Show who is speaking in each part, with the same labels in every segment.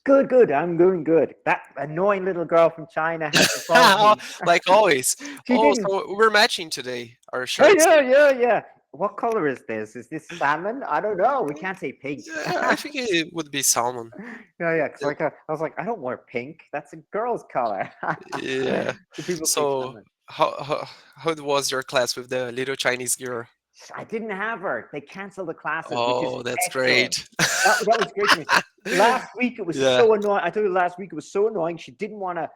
Speaker 1: Good, good. I'm doing good. That annoying little girl from China had to phone me.
Speaker 2: Like always.
Speaker 1: She
Speaker 2: Oh,
Speaker 1: didn't.
Speaker 2: so we're matching today, our
Speaker 1: Oh,
Speaker 2: shirts.
Speaker 1: yeah, yeah, yeah. What color is this? Is this salmon? I don't know. We can't say pink.
Speaker 2: Yeah, I think it would be salmon.
Speaker 1: Yeah, yeah. Cause
Speaker 2: Uh,
Speaker 1: like I was like, I don't wear pink. That's a girl's color.
Speaker 2: Yeah.
Speaker 1: So people say
Speaker 2: So
Speaker 1: salmon.
Speaker 2: how was your class with the little Chinese girl?
Speaker 1: I didn't have her. They canceled the classes, which is
Speaker 2: Oh, that's
Speaker 1: excellent.
Speaker 2: great.
Speaker 1: That was great to me. Last week it was
Speaker 2: Yeah.
Speaker 1: so annoying. I told you last week it was so annoying. She didn't want to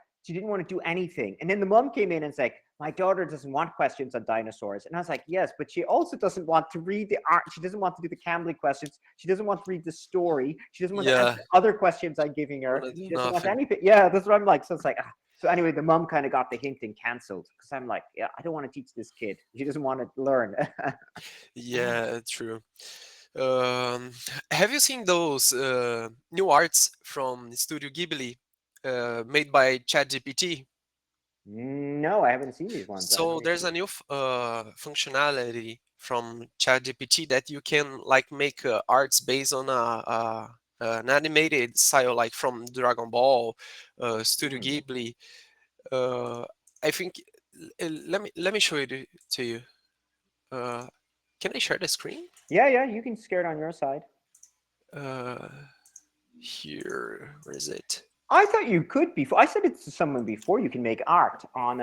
Speaker 1: do anything. And then the mom came in and said, my daughter doesn't want questions on dinosaurs. And I was like, yes, but she also doesn't want to read the art. She doesn't want to do the Cambly questions. She doesn't want to read the story. She doesn't want to
Speaker 2: Yeah.
Speaker 1: answer other questions I'm giving her.
Speaker 2: Wanna do
Speaker 1: She doesn't want
Speaker 2: nothing.
Speaker 1: anything. Yeah, that's what I'm like. So it's like, ah. So anyway, the mom kind of got the hint and canceled because I'm like, yeah, I don't want to teach this kid. She doesn't want to learn.
Speaker 2: Yeah, true. Um, have you seen those new arts from Studio Ghibli made by ChatGPT?
Speaker 1: No, I haven't seen these ones.
Speaker 2: So there's a new functionality from ChatGPT that you can like make arts based on an animated style, like from Dragon Ball, Studio
Speaker 1: Hmm.
Speaker 2: Ghibli. Uh, I think let me show it to you. Uh, can I share the screen?
Speaker 1: Yeah, yeah, you can scare it on your side.
Speaker 2: Uh, Here, where is it?
Speaker 1: I thought you could before. I said it to someone before. You can make art on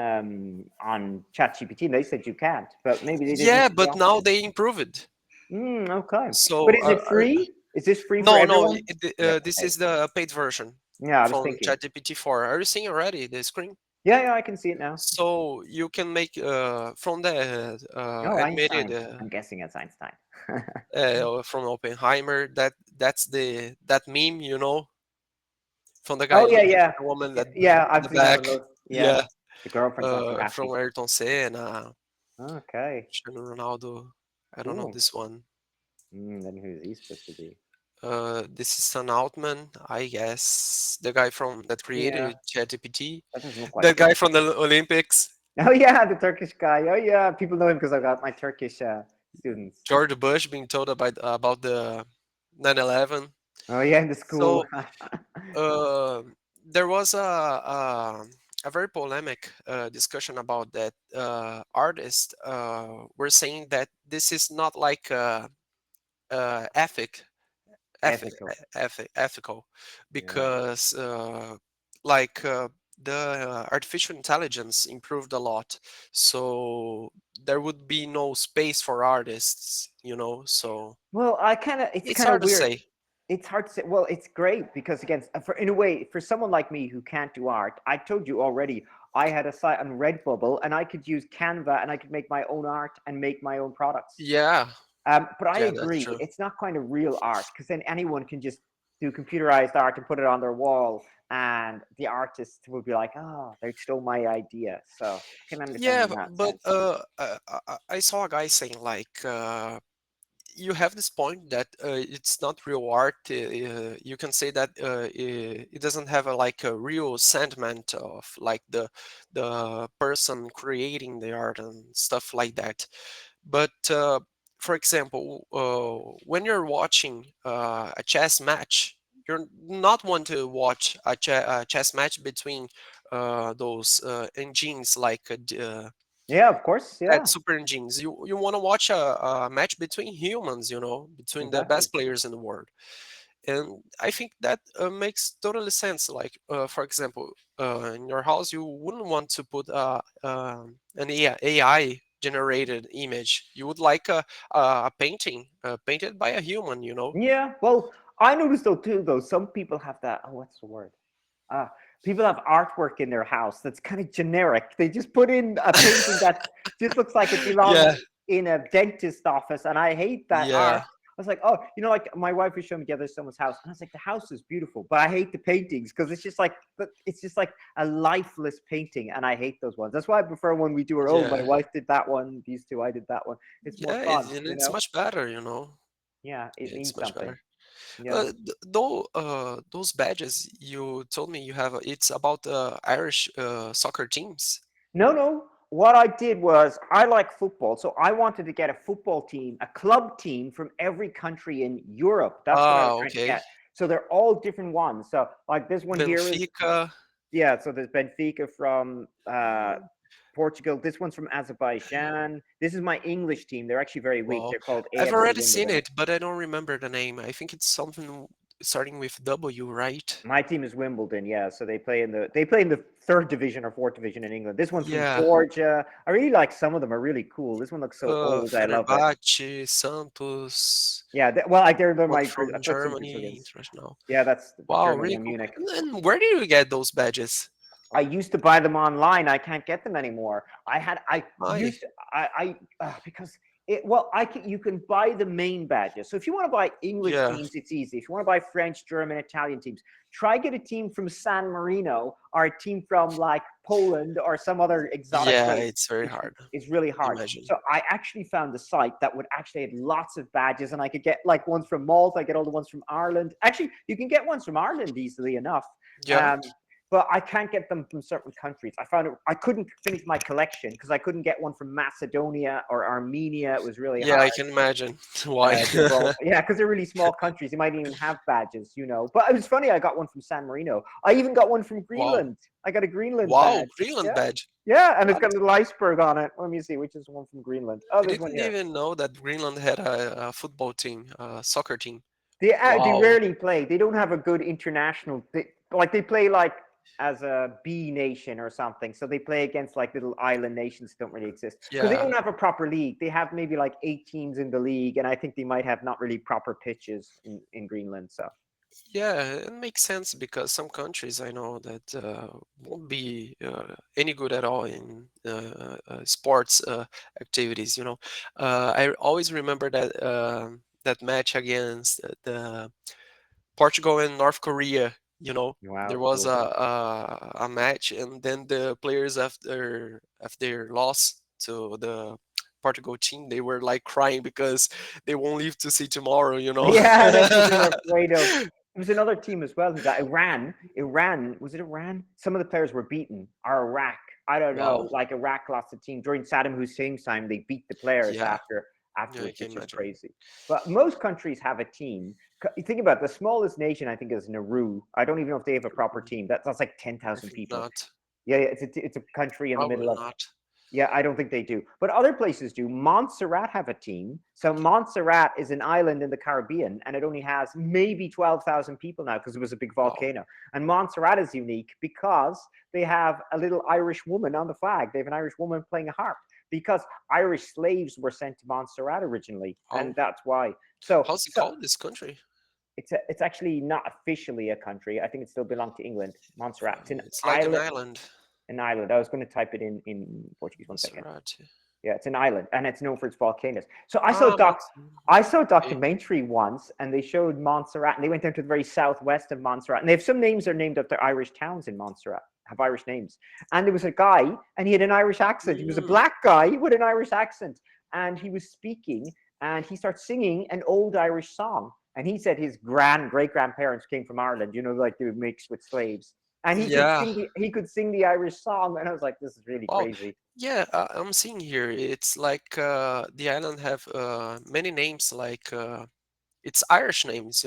Speaker 1: ChatGPT. And they said you can't, but maybe they didn't
Speaker 2: Yeah,
Speaker 1: give the
Speaker 2: but now
Speaker 1: option.
Speaker 2: they improve it.
Speaker 1: Okay, but
Speaker 2: So
Speaker 1: is it free? Is this free for
Speaker 2: no, no,
Speaker 1: everyone? You have to
Speaker 2: this
Speaker 1: pay.
Speaker 2: is the paid version
Speaker 1: Yeah, I was
Speaker 2: from
Speaker 1: thinking.
Speaker 2: ChatGPT 4. Are you seeing already the screen?
Speaker 1: Yeah, yeah, I can see it now.
Speaker 2: So you can make from the
Speaker 1: Oh,
Speaker 2: animated
Speaker 1: Einstein. I'm guessing it's Einstein.
Speaker 2: from Oppenheimer. That's that meme, from the guy
Speaker 1: Oh yeah,
Speaker 2: looking
Speaker 1: yeah,
Speaker 2: for the woman that
Speaker 1: yeah.
Speaker 2: in
Speaker 1: I've
Speaker 2: the
Speaker 1: seen that on
Speaker 2: back.
Speaker 1: those. Yeah,
Speaker 2: Yeah,
Speaker 1: the girlfriend's not too
Speaker 2: from
Speaker 1: happy.
Speaker 2: Ayrton Senna,
Speaker 1: Okay,
Speaker 2: Cristiano Ronaldo. I don't know
Speaker 1: cool.
Speaker 2: this one.
Speaker 1: Then who's he supposed to be?
Speaker 2: This is Sam Altman, I guess, the guy from that
Speaker 1: Yeah,
Speaker 2: created ChatGPT,
Speaker 1: that doesn't look like
Speaker 2: that
Speaker 1: him.
Speaker 2: guy from the Olympics,
Speaker 1: Oh yeah, the Turkish guy. Oh yeah, people know him because I got my Turkish students.
Speaker 2: George Bush being told about the 9/11.
Speaker 1: Oh yeah, in the school.
Speaker 2: So uh, there was a very polemic discussion about that. Artists were saying that this is not like ethic eth-
Speaker 1: Ethical.
Speaker 2: ethical,
Speaker 1: Yeah.
Speaker 2: because like the artificial intelligence improved a lot, so there would be no space for artists, so
Speaker 1: Well, it's
Speaker 2: it's
Speaker 1: kind of
Speaker 2: hard to
Speaker 1: weird.
Speaker 2: say.
Speaker 1: It's hard to say. Well, it's great because again, for in a way, for someone like me who can't do art, I told you already. I had a site on Redbubble, and I could use Canva, and I could make my own art and make my own products.
Speaker 2: Yeah,
Speaker 1: But I
Speaker 2: yeah, that's
Speaker 1: agree,
Speaker 2: true.
Speaker 1: it's not kind of real art because then anyone can just do computerized art and put it on their wall, and the artist will be like, "Oh, they stole my idea." So I can understand
Speaker 2: Yeah,
Speaker 1: in that
Speaker 2: but
Speaker 1: sense.
Speaker 2: I saw a guy saying like you have this point that it's not real art. You can say that it doesn't have like a real sentiment of like the person creating the art and stuff like that. But for example, when you're watching a chess match, you're not want to watch a chess match between those engines like
Speaker 1: Yeah, of course.
Speaker 2: that
Speaker 1: Yeah,
Speaker 2: super engines. You want to watch a match between humans, between the
Speaker 1: exactly.
Speaker 2: best players in the world. And I think that makes totally sense. Like, for example, in your house, you wouldn't want to put an AI generated image. You would like a painting painted by a human.
Speaker 1: Yeah. Well, I noticed though too. Though some people have that. Oh, what's the word? Uh, People have artwork in their house that's kind of generic. They just put in a painting that just looks like it belongs
Speaker 2: Yeah,
Speaker 1: in a dentist office, and I hate that art.
Speaker 2: yeah,
Speaker 1: I was like, oh, like my wife was showing me the other someone's house, and I was like, the house is beautiful, but I hate the paintings because it's just like a lifeless painting, and I hate those ones. That's why I prefer when we do our own. My
Speaker 2: yeah,
Speaker 1: wife did that one, these two, I did that one. It's more
Speaker 2: yeah.
Speaker 1: fun,
Speaker 2: It's much better.
Speaker 1: Yeah, it
Speaker 2: It's
Speaker 1: means
Speaker 2: much
Speaker 1: something.
Speaker 2: better.
Speaker 1: Yeah.
Speaker 2: Though those badges you told me you have, it's about Irish soccer teams.
Speaker 1: No, no. What I did was I like football, so I wanted to get a football team, a club team from every country in Europe. That's what I was
Speaker 2: Ah,
Speaker 1: trying to
Speaker 2: okay.
Speaker 1: get. So they're all different ones. So like this one here is,
Speaker 2: Benfica.
Speaker 1: yeah. So there's Benfica from Portugal. This one's from Azerbaijan. This is my English team. They're actually very weak.
Speaker 2: Well,
Speaker 1: They're called
Speaker 2: I've
Speaker 1: AFC
Speaker 2: already seen
Speaker 1: Wimbledon.
Speaker 2: it, but I don't remember the name. I think it's something starting with W, right?
Speaker 1: My team is Wimbledon, yeah. So they play in the third division or fourth division in England. This one's from
Speaker 2: Yeah.
Speaker 1: Georgia. I really like some of them. Are really cool. This one looks so old. I love it.
Speaker 2: Fenerbahce, Santos,
Speaker 1: Yeah. Well, like they're
Speaker 2: one
Speaker 1: my.
Speaker 2: from
Speaker 1: I thought some
Speaker 2: Germany,
Speaker 1: Brazilians.
Speaker 2: international.
Speaker 1: Yeah, that's
Speaker 2: Wow,
Speaker 1: Germany
Speaker 2: really
Speaker 1: and
Speaker 2: cool.
Speaker 1: Munich.
Speaker 2: And where do you get those badges?
Speaker 1: I used to buy them online. I can't get them anymore. I
Speaker 2: Why?
Speaker 1: used to, because well, you can buy the main badges. So if you want to buy English
Speaker 2: Yeah,
Speaker 1: teams, it's easy. If you want to buy French, German, Italian teams, try get a team from San Marino or a team from like Poland or some other exotic
Speaker 2: yeah,
Speaker 1: place.
Speaker 2: it's very hard.
Speaker 1: It's really hard.
Speaker 2: Imagine.
Speaker 1: So I actually found a site that would actually have lots of badges, and I could get like ones from Malta. I get all the ones from Ireland. Actually, you can get ones from Ireland easily enough.
Speaker 2: Yeah,
Speaker 1: Um, but I can't get them from certain countries. I found I couldn't finish my collection because I couldn't get one from Macedonia or Armenia. It was really
Speaker 2: yeah, I
Speaker 1: hard.
Speaker 2: can imagine why.
Speaker 1: Yeah, because they're really small countries. You might even have badges. But it was funny. I got one from San Marino. I even got one from
Speaker 2: Wow,
Speaker 1: Greenland. I got a Greenland
Speaker 2: wow,
Speaker 1: badge.
Speaker 2: Greenland
Speaker 1: Yeah,
Speaker 2: badge.
Speaker 1: yeah, and it's got
Speaker 2: What?
Speaker 1: a little iceberg on it. Let me see, which is the one from Greenland? Oh,
Speaker 2: I
Speaker 1: this one
Speaker 2: didn't
Speaker 1: here.
Speaker 2: even know that Greenland had a football team, a soccer team.
Speaker 1: They
Speaker 2: Wow.
Speaker 1: rarely play. They don't have a good international. They play like as a B nation or something. So they play against like little island nations that don't really exist because they
Speaker 2: Yeah,
Speaker 1: don't have a proper league. They have maybe like 8 teams in the league, and I think they might have not really proper pitches in Greenland. So
Speaker 2: yeah, it makes sense because some countries I know that won't be any good at all in sports activities. I always remember that match against the Portugal and North Korea. There
Speaker 1: wow,
Speaker 2: was
Speaker 1: cool.
Speaker 2: a match, and then the players after loss to the Portugal team, they were like crying because they won't live to see tomorrow.
Speaker 1: Yeah, that's what they were afraid of. There was another team as well who got Iran. Iran, was it Iran? Some of the players were beaten. Or Iraq. I don't know.
Speaker 2: Wow.
Speaker 1: Like Iraq lost the team during Saddam Hussein's time. They beat the players
Speaker 2: Yeah, yeah, I
Speaker 1: afterwards,
Speaker 2: can
Speaker 1: which is
Speaker 2: imagine.
Speaker 1: crazy. But most countries have a team. You think about it, the smallest nation, I think, is Nauru. I don't even know if they have a proper team. That's like
Speaker 2: I
Speaker 1: 10,000
Speaker 2: think
Speaker 1: people.
Speaker 2: not.
Speaker 1: Yeah, yeah, it's a country in the
Speaker 2: Probably
Speaker 1: middle of.
Speaker 2: not.
Speaker 1: Yeah, I don't think they do. But other places do. Montserrat have a team. So Montserrat is an island in the Caribbean, and it only has maybe 12,000 people now because it was a big
Speaker 2: Wow.
Speaker 1: volcano. And Montserrat is unique because they have a little Irish woman on the flag. They have an Irish woman playing a harp because Irish slaves were sent to Montserrat originally, and
Speaker 2: Wow.
Speaker 1: that's why. So,
Speaker 2: How's it
Speaker 1: so
Speaker 2: called, this country?
Speaker 1: it's actually not officially a country. I think it still belongs to England. Montserrat. It's an
Speaker 2: It's like an
Speaker 1: island.
Speaker 2: island.
Speaker 1: An island. I was going to type it in Portuguese. One second.
Speaker 2: Montserrat.
Speaker 1: Yeah, it's an island, and it's known for its volcanoes. So
Speaker 2: Mont.
Speaker 1: I saw a
Speaker 2: Okay.
Speaker 1: documentary once, and they showed Montserrat, and they went down to the very southwest of Montserrat, and they have some names that are named after Irish towns in Montserrat, have Irish names. And there was a guy, and he had an Irish accent. He was a
Speaker 2: Mm,
Speaker 1: black guy with an Irish accent, and he was speaking, and he starts singing an old Irish song. And he said his great grandparents came from Ireland, like they were mixed with slaves. And
Speaker 2: yeah.
Speaker 1: he could sing the Irish song, and I was like, this is really
Speaker 2: Wow.
Speaker 1: crazy.
Speaker 2: Yeah, I'm seeing here. It's like the island have many names, like it's Irish names,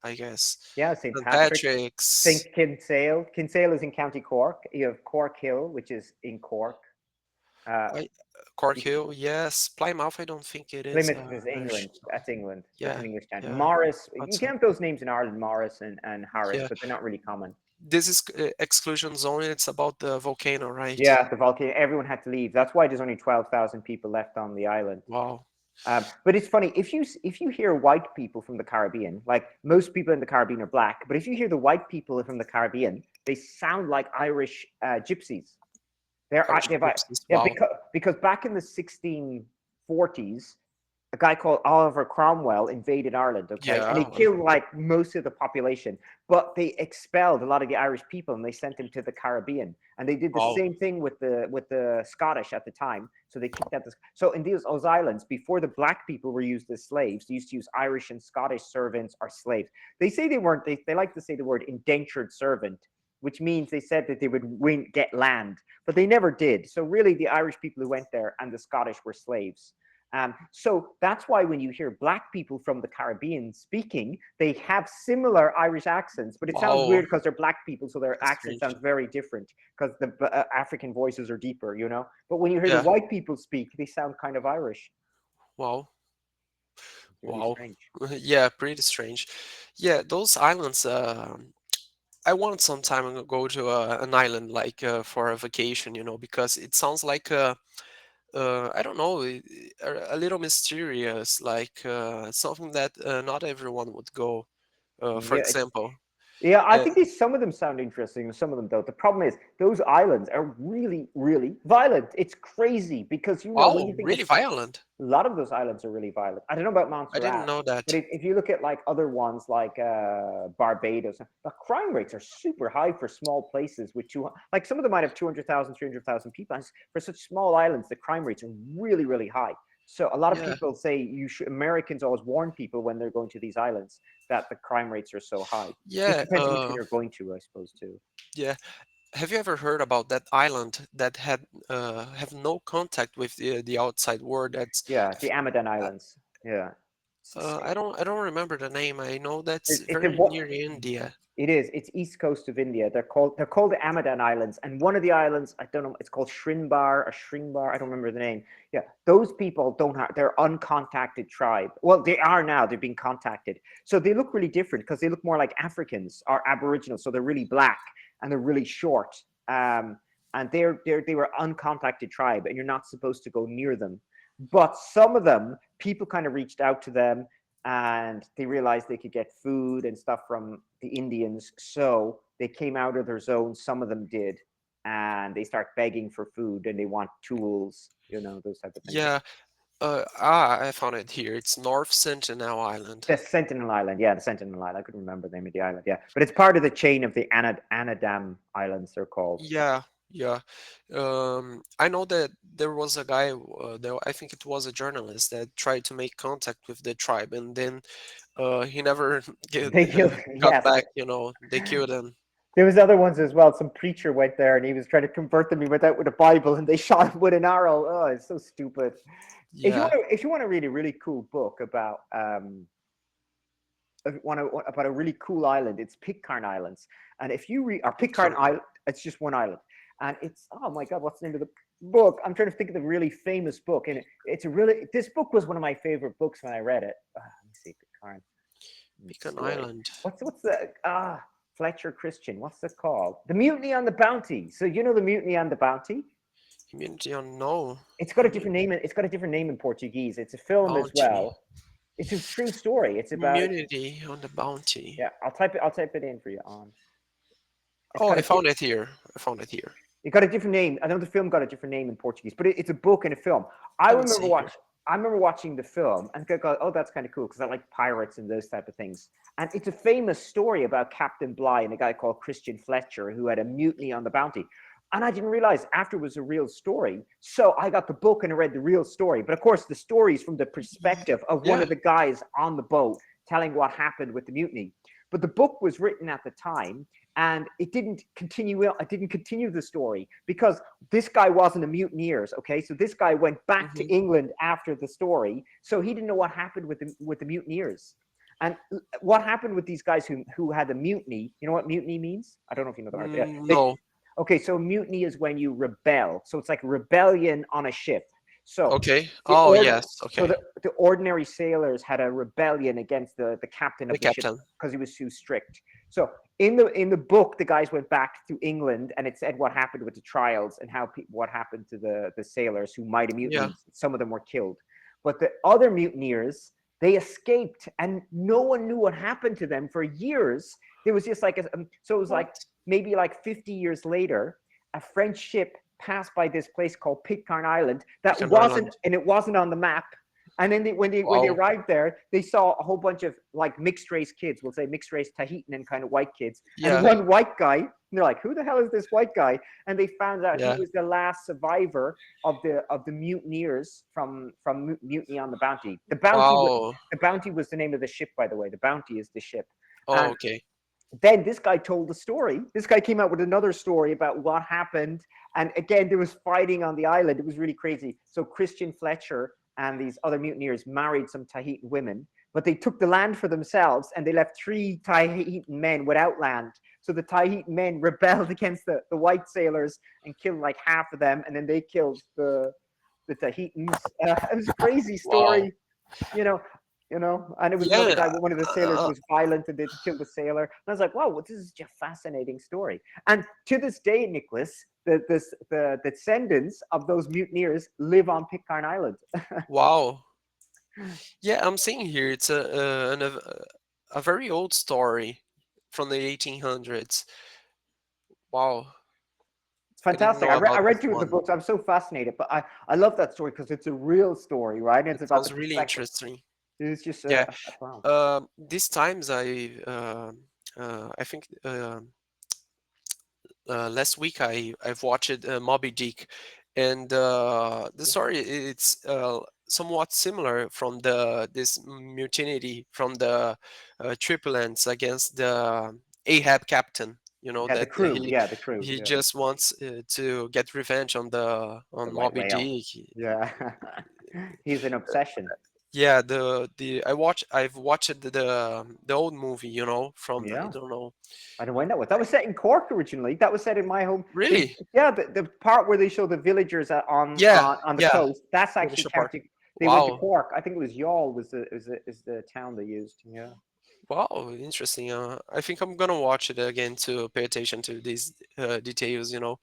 Speaker 2: I guess.
Speaker 1: Yeah, St.
Speaker 2: St.
Speaker 1: Patrick,
Speaker 2: Patrick's,
Speaker 1: St. Kinsale. Kinsale is in County Cork. You have Cork Hill, which is in Cork. Uh,
Speaker 2: I, Cork Hill, yes. Plymouth, I don't think it is
Speaker 1: Plymouth is
Speaker 2: Irish.
Speaker 1: England. That's England. That's
Speaker 2: Yeah,
Speaker 1: an English town.
Speaker 2: yeah.
Speaker 1: Morris,
Speaker 2: Thought
Speaker 1: you
Speaker 2: so.
Speaker 1: can have those names in Ireland, Morris and Harris,
Speaker 2: Yeah.
Speaker 1: but they're not really common.
Speaker 2: This is exclusion zone. It's about the volcano, right?
Speaker 1: Yeah, the volcano. Everyone had to leave. That's why there's only 12,000 people left on the island.
Speaker 2: Wow.
Speaker 1: But it's funny if you hear white people from the Caribbean, like most people in the Caribbean are black, but if you hear the white people from the Caribbean, they sound like Irish gypsies.
Speaker 2: Irish
Speaker 1: They've,
Speaker 2: gypsies.
Speaker 1: yeah,
Speaker 2: Wow.
Speaker 1: because back in the 1640s, a guy called Oliver Cromwell invaded Ireland, okay, and he
Speaker 2: Yeah.
Speaker 1: killed like most of the population, but they expelled a lot of the Irish people and they sent them to the Caribbean, and they did the
Speaker 2: Wow.
Speaker 1: same thing with the Scottish at the time. So they kicked out so in those islands before the black people were used as slaves, they used to use Irish and Scottish servants or slaves. They say they weren't. They like to say the word indentured servant, which means they said that they would get land, but they never did. So really, the Irish people who went there and the Scottish were slaves. So that's why when you hear black people from the Caribbean speaking, they have similar Irish accents, but it sounds
Speaker 2: Wow,
Speaker 1: weird because they're black people, so their
Speaker 2: that's
Speaker 1: accent
Speaker 2: strange.
Speaker 1: sounds very different because the African voices are deeper, you know. But when you hear the
Speaker 2: Yeah.
Speaker 1: white people speak, they sound kind of Irish.
Speaker 2: Wow.
Speaker 1: It's really
Speaker 2: Wow.
Speaker 1: strange.
Speaker 2: Yeah, pretty strange. Yeah, those islands. I want some time to go to an island like for a vacation, because it sounds like I don't know, a little mysterious, like something that not everyone would go. For
Speaker 1: Yeah,
Speaker 2: example,
Speaker 1: yeah, I
Speaker 2: uh,
Speaker 1: think some of them sound interesting, and some of them don't. The problem is those islands are really, really violent. It's crazy because when you
Speaker 2: wow,
Speaker 1: think of
Speaker 2: really violent.
Speaker 1: a lot of those islands are really violent. I don't know about
Speaker 2: I didn't
Speaker 1: Montserrat,
Speaker 2: know
Speaker 1: but
Speaker 2: that.
Speaker 1: if you look at like other ones like Barbados, the crime rates are super high for small places with like some of them might have 200,000, 300,000 people. And for such small islands, the crime rates are really, really high. So a lot of
Speaker 2: Yeah,
Speaker 1: people say Americans always warn people when they're going to these islands that the crime rates are so high. Just
Speaker 2: yeah,
Speaker 1: depends which one you're going to, I suppose, too.
Speaker 2: yeah. Have you ever heard about that island that had have no contact with the outside world? That's
Speaker 1: Yeah, the
Speaker 2: f-
Speaker 1: Amadan Islands. Yeah.
Speaker 2: I don't remember the name. I know that's
Speaker 1: It's a
Speaker 2: very near India.
Speaker 1: It is. It's east coast of India. They're called the Amadan Islands, and one of the islands I don't know. It's called Shrinbar or Shringbar. I don't remember the name. Yeah, those people don't have. They're uncontacted tribe. Well, they are now. They're being contacted, so they look really different because they look more like Africans or Aboriginals. So they're really black and they're really short. And they were uncontacted tribe, and you're not supposed to go near them. But some of them, people kind of reached out to them and they realized they could get food and stuff from the Indians. So they came out of their zone. Some of them did, and they start begging for food and they want tools, those type of things.
Speaker 2: Yeah, I found it here. It's North Sentinel Island.
Speaker 1: The Sentinel Island, yeah, the Sentinel Island. I couldn't remember the name of the island, yeah, but it's part of the chain of the Anadam Islands. They're called.
Speaker 2: Yeah, yeah. I know that there was a guy, I think it was a journalist that tried to make contact with the tribe, and then he never
Speaker 1: They killed,
Speaker 2: got
Speaker 1: yes.
Speaker 2: back. They killed him.
Speaker 1: There was other ones as well. Some preacher went there and he was trying to convert them. He went out with a Bible and they shot him with an arrow. Oh, it's so stupid.
Speaker 2: Yeah.
Speaker 1: If you want to read a really cool book about about a really cool island, it's Pitcairn Islands. And if you read or Pitcairn
Speaker 2: Pitcairn.
Speaker 1: Island, it's just one island, and it's oh my god, what's the name of the book? I'm trying to think of the really famous book, and it's a really this book was one of my favorite books when I read it. Let me see, Pitcairn
Speaker 2: Pitcairn
Speaker 1: story.
Speaker 2: Island.
Speaker 1: What's the Fletcher Christian? What's it called? The Mutiny on the Bounty. So you know the Mutiny on the Bounty.
Speaker 2: Immunity on no.
Speaker 1: It's got a different
Speaker 2: Immunity.
Speaker 1: name. It's got a different name in Portuguese. It's a film as
Speaker 2: Bounty.
Speaker 1: well. It's a true story. It's about
Speaker 2: Immunity on the bounty.
Speaker 1: yeah. I'll type it in for you on. It's
Speaker 2: Oh,
Speaker 1: got
Speaker 2: I
Speaker 1: a
Speaker 2: found it here. I found it here.
Speaker 1: it got a different name. I know the film got a different name in Portuguese, but it's a book and a film. I
Speaker 2: Let me
Speaker 1: remember
Speaker 2: see here.
Speaker 1: watch. I remember watching the film and go, oh, that's kind of cool because I like pirates and those type of things. And it's a famous story about Captain Bligh and a guy called Christian Fletcher who had a mutiny on the Bounty. And I didn't realize after it was a real story. So I got the book and I read the real story. But of course, the story is from the perspective of one
Speaker 2: Yeah.
Speaker 1: of the guys on the boat telling what happened with the mutiny. But the book was written at the time and it didn't continue. It didn't continue the story because this guy wasn't a mutineers. Okay, so this guy went back to
Speaker 2: Hmm.
Speaker 1: England after the story, so he didn't know what happened with the mutineers. And what happened with these guys who had a mutiny? You know what mutiny means? I don't know if you know the word. Yeah.
Speaker 2: No.
Speaker 1: Okay, so mutiny is when you rebel. So it's like rebellion on a ship. So
Speaker 2: Okay.
Speaker 1: the
Speaker 2: Oh,
Speaker 1: ord
Speaker 2: yes.
Speaker 1: so
Speaker 2: Okay.
Speaker 1: the ordinary sailors had a rebellion against the captain
Speaker 2: The
Speaker 1: of the ship
Speaker 2: captain.
Speaker 1: because he was too strict. So in the book, the guys went back to England and it said what happened with the trials and what happened to the sailors who might have
Speaker 2: Yeah.
Speaker 1: mutinied. Some of them were killed, but the other mutineers they escaped and no one knew what happened to them for years. There was just like so it was like
Speaker 2: What?
Speaker 1: maybe like 50 years later, a French ship passed by this place called Pitcairn Island that
Speaker 2: Pitcairn
Speaker 1: wasn't
Speaker 2: Island.
Speaker 1: and it wasn't on the map. And then when they
Speaker 2: Wow.
Speaker 1: arrived there, they saw a whole bunch of like mixed race kids. We'll say mixed race Tahitian and kind of white kids, and
Speaker 2: Yeah.
Speaker 1: one white guy. And they're like, "Who the hell is this white guy?" And they found out he
Speaker 2: Yeah.
Speaker 1: was the last survivor of the mutineers from Mutiny on the Bounty.
Speaker 2: Wow.
Speaker 1: The Bounty was the name of the ship, by the way. The Bounty is the ship,
Speaker 2: Oh,
Speaker 1: and
Speaker 2: okay.
Speaker 1: then this guy told the story. This guy came out with another story about what happened. And again, there was fighting on the island. It was really crazy. So Christian Fletcher and these other mutineers married some Tahitian women, but they took the land for themselves and they left 3 Tahitian men without land. So the Tahitian men rebelled against the white sailors and killed like half of them, and then they killed the Tahitians. It was a crazy
Speaker 2: Wow.
Speaker 1: story, you know, and it was another guy.
Speaker 2: Yeah.
Speaker 1: One of the sailors
Speaker 2: Uh,
Speaker 1: was violent and they killed the sailor. And I was like, wow, well, this is just a fascinating story. And to this day, Nicholas, the descendants of those mutineers live on Pitcairn Island.
Speaker 2: wow. Yeah, I'm seeing here it's a very old story from the 1800s. Wow,
Speaker 1: It's
Speaker 2: I didn't
Speaker 1: fantastic.
Speaker 2: know
Speaker 1: I
Speaker 2: about
Speaker 1: read
Speaker 2: this
Speaker 1: two of the
Speaker 2: one.
Speaker 1: books. I'm so fascinated, but I love that story because it's a real story, right? And it's
Speaker 2: It
Speaker 1: about the
Speaker 2: sounds really
Speaker 1: perspective.
Speaker 2: interesting.
Speaker 1: It's just
Speaker 2: Yeah.
Speaker 1: wow.
Speaker 2: These times I think last week I've watched Moby Dick, and the story it's somewhat similar from the this mutiny from the tripulants against the Ahab captain. You know
Speaker 1: Yeah, the
Speaker 2: that
Speaker 1: crew. Yeah, the crew.
Speaker 2: he
Speaker 1: Yeah,
Speaker 2: just wants to get revenge on the
Speaker 1: the
Speaker 2: on
Speaker 1: white
Speaker 2: Moby
Speaker 1: whale.
Speaker 2: Dick.
Speaker 1: Yeah, he's an obsession.
Speaker 2: Yeah, I've watched the old movie. You know from I
Speaker 1: Yeah.
Speaker 2: don't know
Speaker 1: I don't know when that was. That was set in Cork originally. That was set in my home.
Speaker 2: really.
Speaker 1: Yeah, the part where they show the villagers
Speaker 2: Yeah,
Speaker 1: on the
Speaker 2: yeah.
Speaker 1: coast. That's actually
Speaker 2: Militia Park.
Speaker 1: County. They went to
Speaker 2: Wow.
Speaker 1: Cork. I think it was Youghal is the town they used. Yeah.
Speaker 2: Wow, interesting. I think I'm gonna watch it again to pay attention to these details, you know.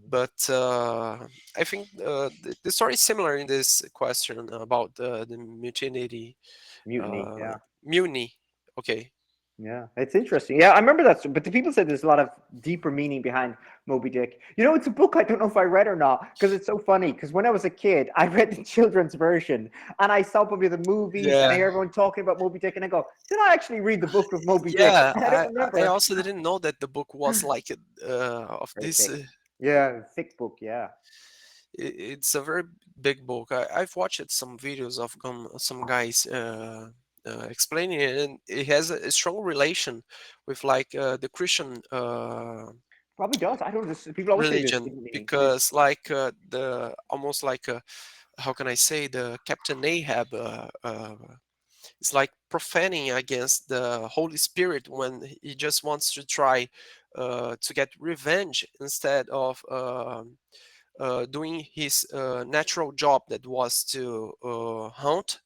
Speaker 2: But I think the story is similar in this question about the mutiny,
Speaker 1: Mutiny.
Speaker 2: uh,
Speaker 1: Yeah.
Speaker 2: mutiny. Okay.
Speaker 1: Yeah, it's interesting. Yeah, I remember that. But the people said there's a lot of deeper meaning behind Moby Dick. It's a book I don't know if I read or not because it's so funny. Because when I was a kid, I read the children's version and I saw probably the movies and I
Speaker 2: Yeah,
Speaker 1: hear everyone talking about Moby Dick and I go, did I actually read the book of Moby Dick?
Speaker 2: yeah.
Speaker 1: And I don't
Speaker 2: I
Speaker 1: remember.
Speaker 2: also didn't know that the book was like of
Speaker 1: Very
Speaker 2: this.
Speaker 1: thick. Yeah, thick book. Yeah.
Speaker 2: It's a very big book. I've watched some videos of some guys explaining it, and it has a strong relation with like the Christian
Speaker 1: Probably does. I don't just people always say there's
Speaker 2: religion,
Speaker 1: hidden meaning.
Speaker 2: because like the almost like how can I say, the Captain Ahab is like profaning against the Holy Spirit when he just wants to try to get revenge instead of doing his natural job that was to hunt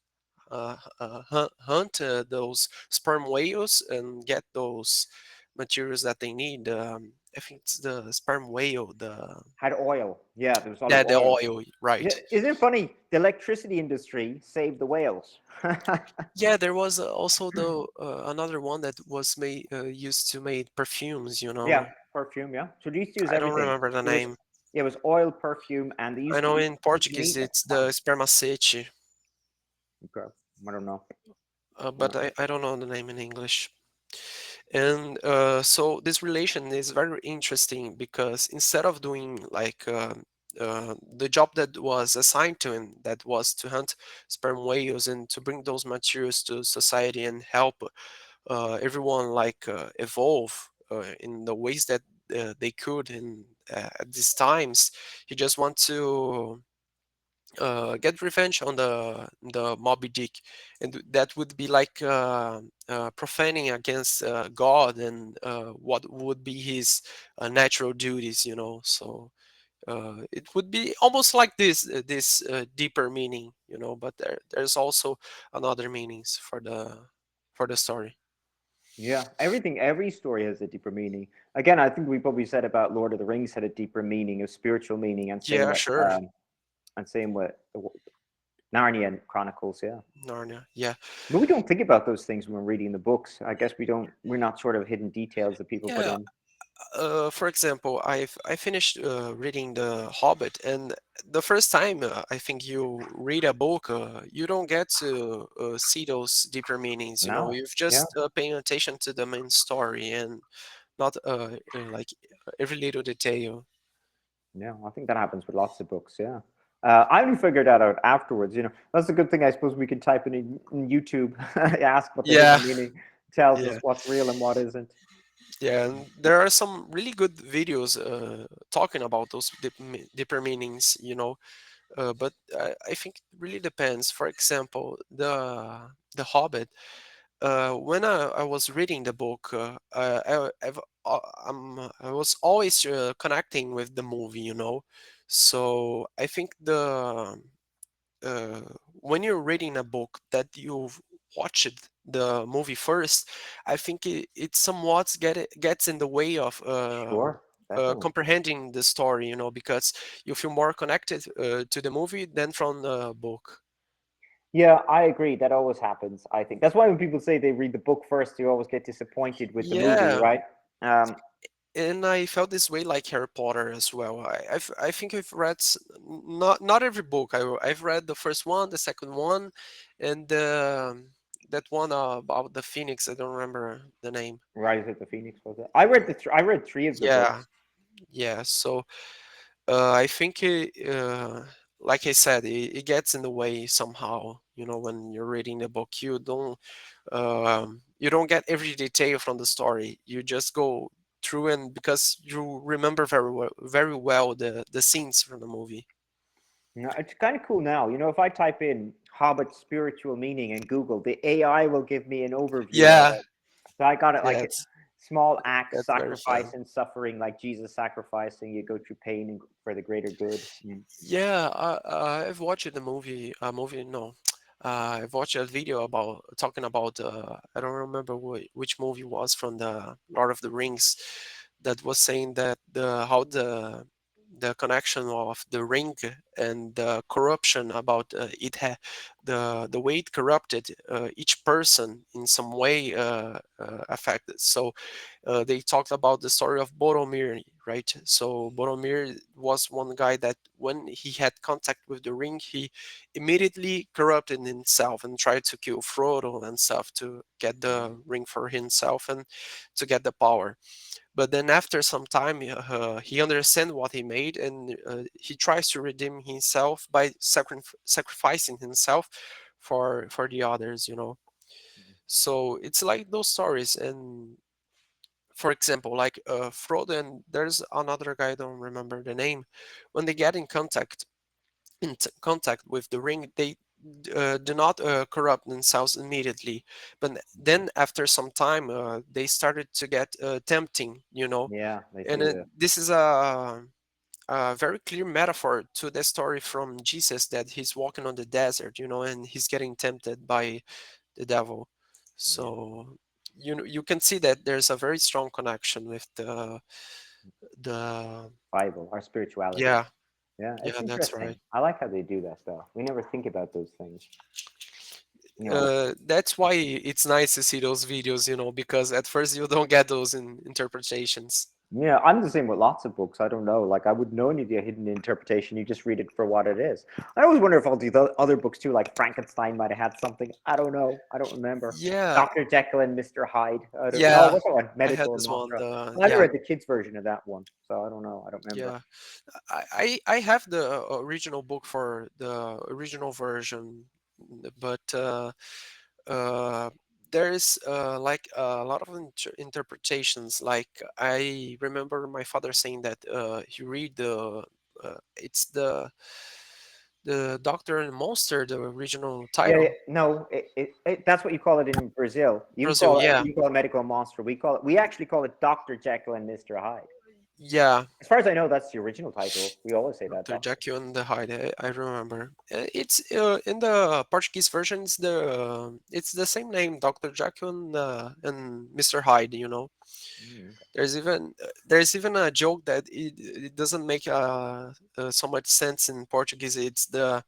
Speaker 2: those sperm whales and get those materials that they need. I think it's the sperm whale,
Speaker 1: Had oil. Yeah, there was all the
Speaker 2: the
Speaker 1: oil.
Speaker 2: oil,
Speaker 1: Yeah,
Speaker 2: right?
Speaker 1: isn't it funny? The electricity industry saved the whales.
Speaker 2: Yeah, there was also the another one that was made used to make perfumes. You
Speaker 1: Yeah,
Speaker 2: know,
Speaker 1: perfume. Yeah, so they used to use
Speaker 2: I don't
Speaker 1: everything.
Speaker 2: remember the
Speaker 1: It was
Speaker 2: name.
Speaker 1: it was oil, perfume, and they
Speaker 2: I
Speaker 1: used to
Speaker 2: know
Speaker 1: eat
Speaker 2: in
Speaker 1: eat
Speaker 2: Portuguese
Speaker 1: meat at
Speaker 2: it's
Speaker 1: the time.
Speaker 2: the spermaceti,
Speaker 1: Okay, I don't know.
Speaker 2: but I don't know the name in English. And so this relation is very interesting because instead of doing like the job that was assigned to him, that was to hunt sperm whales and to bring those materials to society and help everyone like evolve in the ways that they could in at these times, he just want to get revenge on the Moby Dick, and that would be like profaning against God and what would be his natural duties, you know. So it would be almost like this deeper meaning, you know. But there's also another meanings for the story.
Speaker 1: Yeah, every story has a deeper meaning. Again, I think we probably said about Lord of the Rings had a deeper meaning, a spiritual meaning,
Speaker 2: Yeah, sure.
Speaker 1: and same with Narnia and Chronicles. Yeah.
Speaker 2: Narnia. Yeah,
Speaker 1: But we don't think about those things when we're reading the books. I guess we don't. We're not sort of hidden details that people put
Speaker 2: yeah.
Speaker 1: in.
Speaker 2: For example, I finished reading The Hobbit, and the first time I think you read a book, you don't get to see those deeper meanings. You know,
Speaker 1: No.
Speaker 2: you've
Speaker 1: Yeah.
Speaker 2: just paying attention to the main story and not like every little detail.
Speaker 1: Yeah. I think that happens with lots of books. Yeah. I only figured that out afterwards. That's a good thing. I suppose we can type in YouTube, ask what the
Speaker 2: Yeah,
Speaker 1: hidden meaning tells us
Speaker 2: yeah,
Speaker 1: what's real and what isn't.
Speaker 2: yeah. And there are some really good videos talking about those deeper meanings. You know, But I think it really depends. For example, the Hobbit. When I was reading the book, I was always connecting with the movie, you know. So I think uh, when you're reading a book that you've watched the movie first, I think it somewhat gets in the way of
Speaker 1: Sure, definitely.
Speaker 2: comprehending the story, you know, because you feel more connected to the movie than from the book.
Speaker 1: Yeah, I agree. That always happens. I think that's why when people say they read the book first, you always get disappointed with the movie,
Speaker 2: Yeah,
Speaker 1: right? Um,
Speaker 2: and I felt this way like Harry Potter as well. I think I've read not every book. I've read the first one, the second one, and that one about the Phoenix. I don't remember the name.
Speaker 1: Rise of the Phoenix was it? I read three of the
Speaker 2: Yeah,
Speaker 1: books.
Speaker 2: yeah. So I think, like I said, it gets in the way somehow. You know, when you're reading the book, you don't get every detail from the story. You just go through, and because you remember very well the scenes from the movie.
Speaker 1: You know, it's kind of cool now. You know, if I type in Hobbit spiritual meaning in Google, the AI will give me an overview of
Speaker 2: Yeah,
Speaker 1: it. So I got it
Speaker 2: yeah,
Speaker 1: like small acts,
Speaker 2: that's very
Speaker 1: sacrifice
Speaker 2: fun.
Speaker 1: and suffering, like Jesus sacrificing. You go through pain and for the greater good. Mm.
Speaker 2: Yeah, I've watched the movie. Movie, no. I've watched a video about talking about. I don't remember which movie was from the Lord of the Rings, that was saying that the connection of the ring and the corruption about the way it corrupted each person in some way affected. So they talked about the story of Boromir, right? So Boromir was one guy that when he had contact with the ring, he immediately corrupted himself and tried to kill Frodo and stuff to get the ring for himself and to get the power. But then after some time, he understands what he made, and he tries to redeem himself by sacrificing himself for the others, you know. So it's like those stories. And for example, like Frodo and there's another guy, I don't remember the name. When they get in contact with the ring, they do not corrupt themselves immediately, but then after some time, they started to get tempting, you know.
Speaker 1: Yeah, they
Speaker 2: And
Speaker 1: do.
Speaker 2: this is a very clear metaphor to the story from Jesus, that he's walking on the desert, you know, and he's getting tempted by the devil.
Speaker 1: Yeah,
Speaker 2: So you can see that there's a very strong connection with the
Speaker 1: Bible, our spirituality.
Speaker 2: yeah,
Speaker 1: Yeah, it's
Speaker 2: yeah, that's
Speaker 1: interesting.
Speaker 2: right.
Speaker 1: I like how they do that stuff. We never think about those things. You know,
Speaker 2: That's why it's nice to see those videos, you know, because at first you don't get those in interpretations.
Speaker 1: yeah, I'm the same with lots of books. I don't know. Like, I wouldn't know any of the hidden interpretation. You just read it for what it is. I always wonder if all these other books too, like Frankenstein, might have had something. I don't know. I don't remember.
Speaker 2: Yeah,
Speaker 1: Dr. Jekyll and Mr. Hyde. I don't know.
Speaker 2: yeah,
Speaker 1: What's that one?
Speaker 2: I had
Speaker 1: Medical and
Speaker 2: this one.
Speaker 1: Monstro.
Speaker 2: The
Speaker 1: I haven't
Speaker 2: yeah,
Speaker 1: read the kids' version of that one, so I don't know. I don't remember.
Speaker 2: yeah. I have the original book for the original version, but uh, there's like a lot of interpretations. Like I remember my father saying that he read it's the Doctor and Monster, the original
Speaker 1: Yeah, yeah,
Speaker 2: title.
Speaker 1: no, that's what you call it in Brazil.
Speaker 2: Brazil, yeah,
Speaker 1: You call it Medical Monster. We actually call it Dr. Jekyll and Mr. Hyde.
Speaker 2: yeah.
Speaker 1: As far as I know, that's the original title. We always say that,
Speaker 2: Dr.
Speaker 1: Doctor.
Speaker 2: Jekyll and the Hyde. I remember. It's in the Portuguese version. It's the same name, Dr. Jekyll and Mr. Hyde. You know,
Speaker 1: Mm.
Speaker 2: there's even a joke that it doesn't make so much sense in Portuguese. There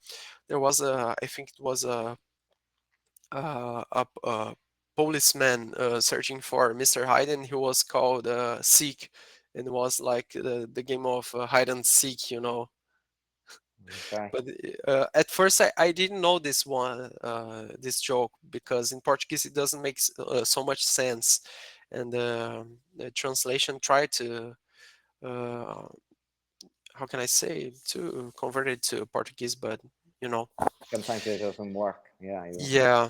Speaker 2: was a, I think it was a policeman searching for Mr. Hyde, and he was called Seek, and it was like the game of hide and seek. You know.
Speaker 1: Okay.
Speaker 2: But at first, I didn't know this joke, because in Portuguese it doesn't make so much sense, and the translation tried to, uh, how can I say, to convert it to Portuguese, but you know,
Speaker 1: Sometimes it doesn't work. Yeah, yeah.
Speaker 2: yeah,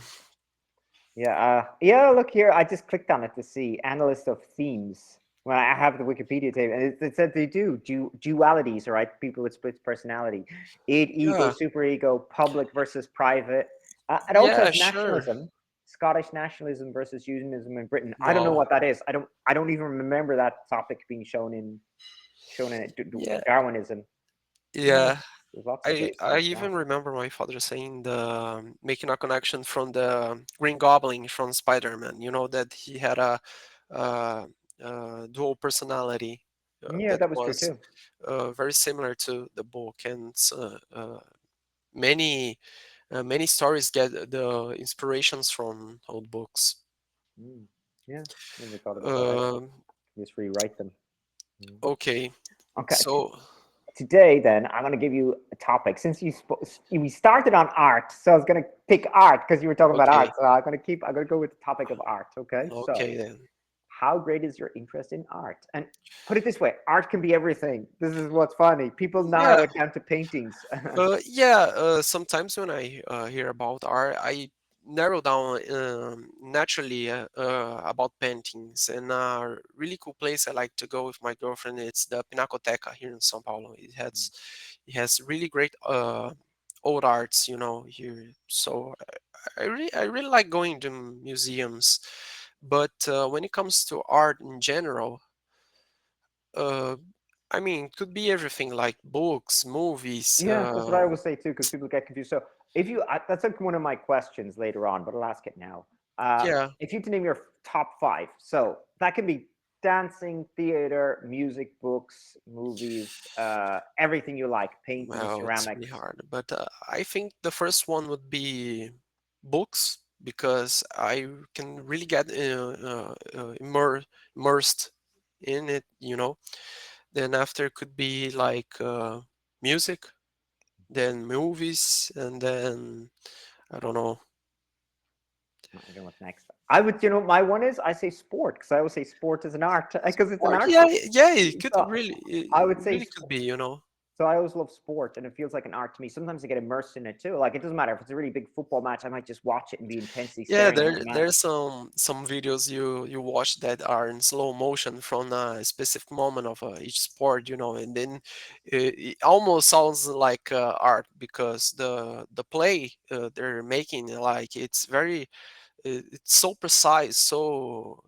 Speaker 1: Yeah, yeah. Look here. I just clicked on it to see analyst of themes. Well, I have the Wikipedia table, and it said they do dualities, all right? People with split personality, id, ego,
Speaker 2: Yeah,
Speaker 1: superego, public versus private. It also
Speaker 2: yeah,
Speaker 1: has
Speaker 2: sure.
Speaker 1: nationalism, Scottish nationalism versus unionism in Britain. I don't know
Speaker 2: Wow.
Speaker 1: what that is. I don't even remember that topic being shown in it.
Speaker 2: Yeah,
Speaker 1: Darwinism. Yeah,
Speaker 2: yeah.
Speaker 1: there's lots of
Speaker 2: I
Speaker 1: bases
Speaker 2: I
Speaker 1: like that.
Speaker 2: even remember my father saying making a connection from the Green Goblin from Spider-Man. You know that he had a uh, dual personality
Speaker 1: Yeah,
Speaker 2: that
Speaker 1: that was true
Speaker 2: was
Speaker 1: too.
Speaker 2: very similar to the book, and many many stories get the inspirations from old books.
Speaker 1: Mm. Yeah, never thought of it that way.
Speaker 2: Um,
Speaker 1: Just rewrite them. Mm.
Speaker 2: okay,
Speaker 1: Okay,
Speaker 2: so
Speaker 1: today then I'm going to give you a topic. Since we started on art, so I was going to pick art because you were talking about art.
Speaker 2: okay,
Speaker 1: So I'm going to go with the topic of art. Okay, so
Speaker 2: okay then.
Speaker 1: how great is your interest in art? And put it this way, art can be everything. This is what's funny. People
Speaker 2: Yeah,
Speaker 1: narrow it down to paintings.
Speaker 2: yeah. Sometimes when I hear about art, I narrow down naturally about paintings. And a really cool place I like to go with my girlfriend. It's the Pinacoteca here in São Paulo. It has really great old arts, here. So I really like going to museums. But when it comes to art in general, uh, I mean, it could be everything like books, movies.
Speaker 1: Yeah, that's what I always say too, because people get confused. So if you, that's like one of my questions later on, but I'll ask it now.
Speaker 2: Yeah,
Speaker 1: If you had to name your top five, so that can be dancing, theater, music, books, movies, everything you like, painting,
Speaker 2: well, it's really
Speaker 1: ceramics.
Speaker 2: hard. But I think the first one would be books because I can really get immersed in it. Then after could be like music, then movies, and then I don't know.
Speaker 1: I don't know what's next. I would, my one is I say sport because I always say sport is an art because it's an
Speaker 2: Sport,
Speaker 1: art.
Speaker 2: yeah, yeah, it could
Speaker 1: So
Speaker 2: really,
Speaker 1: I
Speaker 2: it
Speaker 1: would say
Speaker 2: really could be.
Speaker 1: so I always love sport, and it feels like an art to me. Sometimes I get immersed in it too. Like it doesn't matter if it's a really big football match, I might just watch it and be intensely
Speaker 2: Yeah,
Speaker 1: staring at
Speaker 2: there
Speaker 1: the match.
Speaker 2: there's some videos you watch that are in slow motion from a specific moment of each sport, and then it almost sounds like art because the play they're making, like it's so precise, so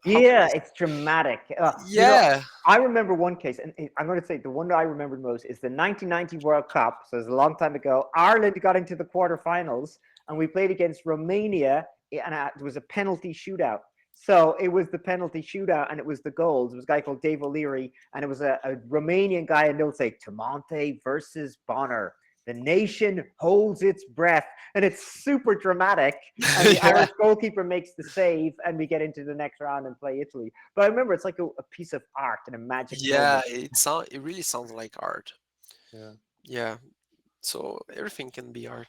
Speaker 2: how can I
Speaker 1: Yeah,
Speaker 2: say?
Speaker 1: it's dramatic.
Speaker 2: Yeah,
Speaker 1: I remember one case, and I'm going to say the one that I remember most is the 1990 World Cup. So it's a long time ago. Ireland got into the quarterfinals, and we played against Romania, and it was a penalty shootout. So it was the penalty shootout, and it was the goals. It was a guy called Dave O'Leary, and it was a Romanian guy, and they'll say Tamonte versus Bonner. The nation holds its breath, and it's super dramatic. And the
Speaker 2: yeah,
Speaker 1: Irish goalkeeper makes the save, and we get into the next round and play Italy. But I remember it's like a piece of art and a magic
Speaker 2: yeah.
Speaker 1: moment.
Speaker 2: It really sounds like art.
Speaker 1: Yeah,
Speaker 2: Yeah, so everything can be art.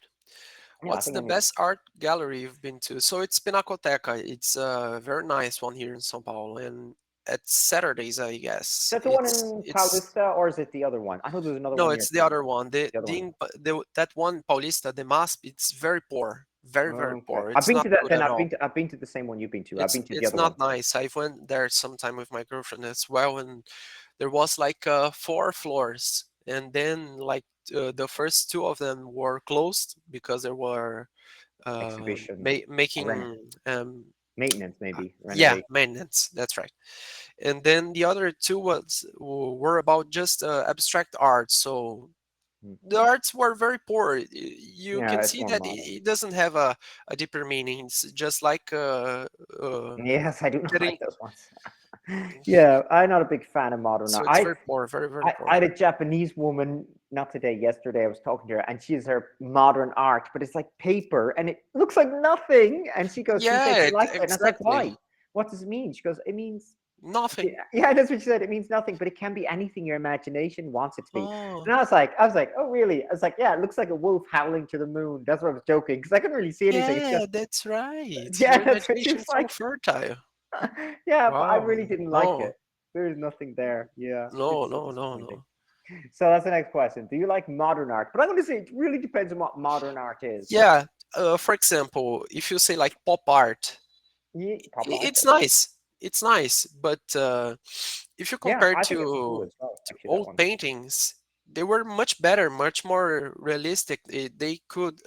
Speaker 1: yeah. I
Speaker 2: What's
Speaker 1: think I
Speaker 2: the
Speaker 1: need.
Speaker 2: best art gallery you've been to? So it's Pinacoteca. It's a very nice one here in São Paulo, and at Saturdays, I
Speaker 1: Is
Speaker 2: guess.
Speaker 1: that the one
Speaker 2: It's
Speaker 1: in
Speaker 2: it's
Speaker 1: Paulista, or is it the other one? I know there's another
Speaker 2: no,
Speaker 1: one near
Speaker 2: it's the
Speaker 1: town.
Speaker 2: other one. The
Speaker 1: The other
Speaker 2: the,
Speaker 1: one.
Speaker 2: in the that one Paulista de MASP. It's very poor, very very
Speaker 1: Okay,
Speaker 2: poor.
Speaker 1: I've
Speaker 2: It's
Speaker 1: been
Speaker 2: not
Speaker 1: to that.
Speaker 2: good
Speaker 1: Then
Speaker 2: at all.
Speaker 1: I've been to the same one you've been to. I've
Speaker 2: It's
Speaker 1: been to the
Speaker 2: it's
Speaker 1: other one.
Speaker 2: not nice. I went there sometime with my girlfriend as well, and there was like four floors, and then like the first two of them were closed because there were
Speaker 1: Exhibition, rent,
Speaker 2: making
Speaker 1: maintenance, maybe
Speaker 2: yeah,
Speaker 1: renovation.
Speaker 2: maintenance, that's right. And then the other two were about just abstract art, so
Speaker 1: Hmm.
Speaker 2: the arts were very poor. You
Speaker 1: Yeah,
Speaker 2: can
Speaker 1: it's
Speaker 2: see
Speaker 1: more
Speaker 2: that
Speaker 1: modern.
Speaker 2: it doesn't have a deeper meaning. It's just like uh,
Speaker 1: Yes, I do not
Speaker 2: getting
Speaker 1: like those ones. Yeah, I'm not a big fan of modern
Speaker 2: so
Speaker 1: art.
Speaker 2: it's very poor, very very
Speaker 1: I
Speaker 2: poor.
Speaker 1: had a Japanese woman, not today, yesterday. I was talking to her, and she has her modern art, but it's like paper, and it looks like nothing. And she said
Speaker 2: Yeah,
Speaker 1: she liked it, and I was like,
Speaker 2: exactly.
Speaker 1: why? What does it mean? She goes, it means,
Speaker 2: Nothing.
Speaker 1: yeah, that's what she said. It means nothing, but it can be anything your imagination wants it to be.
Speaker 2: Oh,
Speaker 1: And I was like, oh really? I was like, yeah, it looks like a wolf howling to the moon. That's what I was joking because I couldn't really see anything. It's
Speaker 2: yeah,
Speaker 1: just,
Speaker 2: that's right.
Speaker 1: yeah,
Speaker 2: Your
Speaker 1: that's what she
Speaker 2: imagination
Speaker 1: was
Speaker 2: is so
Speaker 1: like.
Speaker 2: fertile.
Speaker 1: Yeah, but I
Speaker 2: Wow.
Speaker 1: really didn't like
Speaker 2: No,
Speaker 1: it. There's nothing there. Yeah,
Speaker 2: no,
Speaker 1: it's so
Speaker 2: no, no,
Speaker 1: disappointing.
Speaker 2: no.
Speaker 1: So that's the next question. Do you like modern art? But I'm going to say it really depends on what modern art is.
Speaker 2: Yeah, for example, if you say like pop art,
Speaker 1: Pop art.
Speaker 2: it's nice. it's nice, but if you
Speaker 1: Yeah,
Speaker 2: compare
Speaker 1: I think it's cool as well.
Speaker 2: to
Speaker 1: Actually, that
Speaker 2: old
Speaker 1: one.
Speaker 2: paintings, they were much better, much more realistic. They could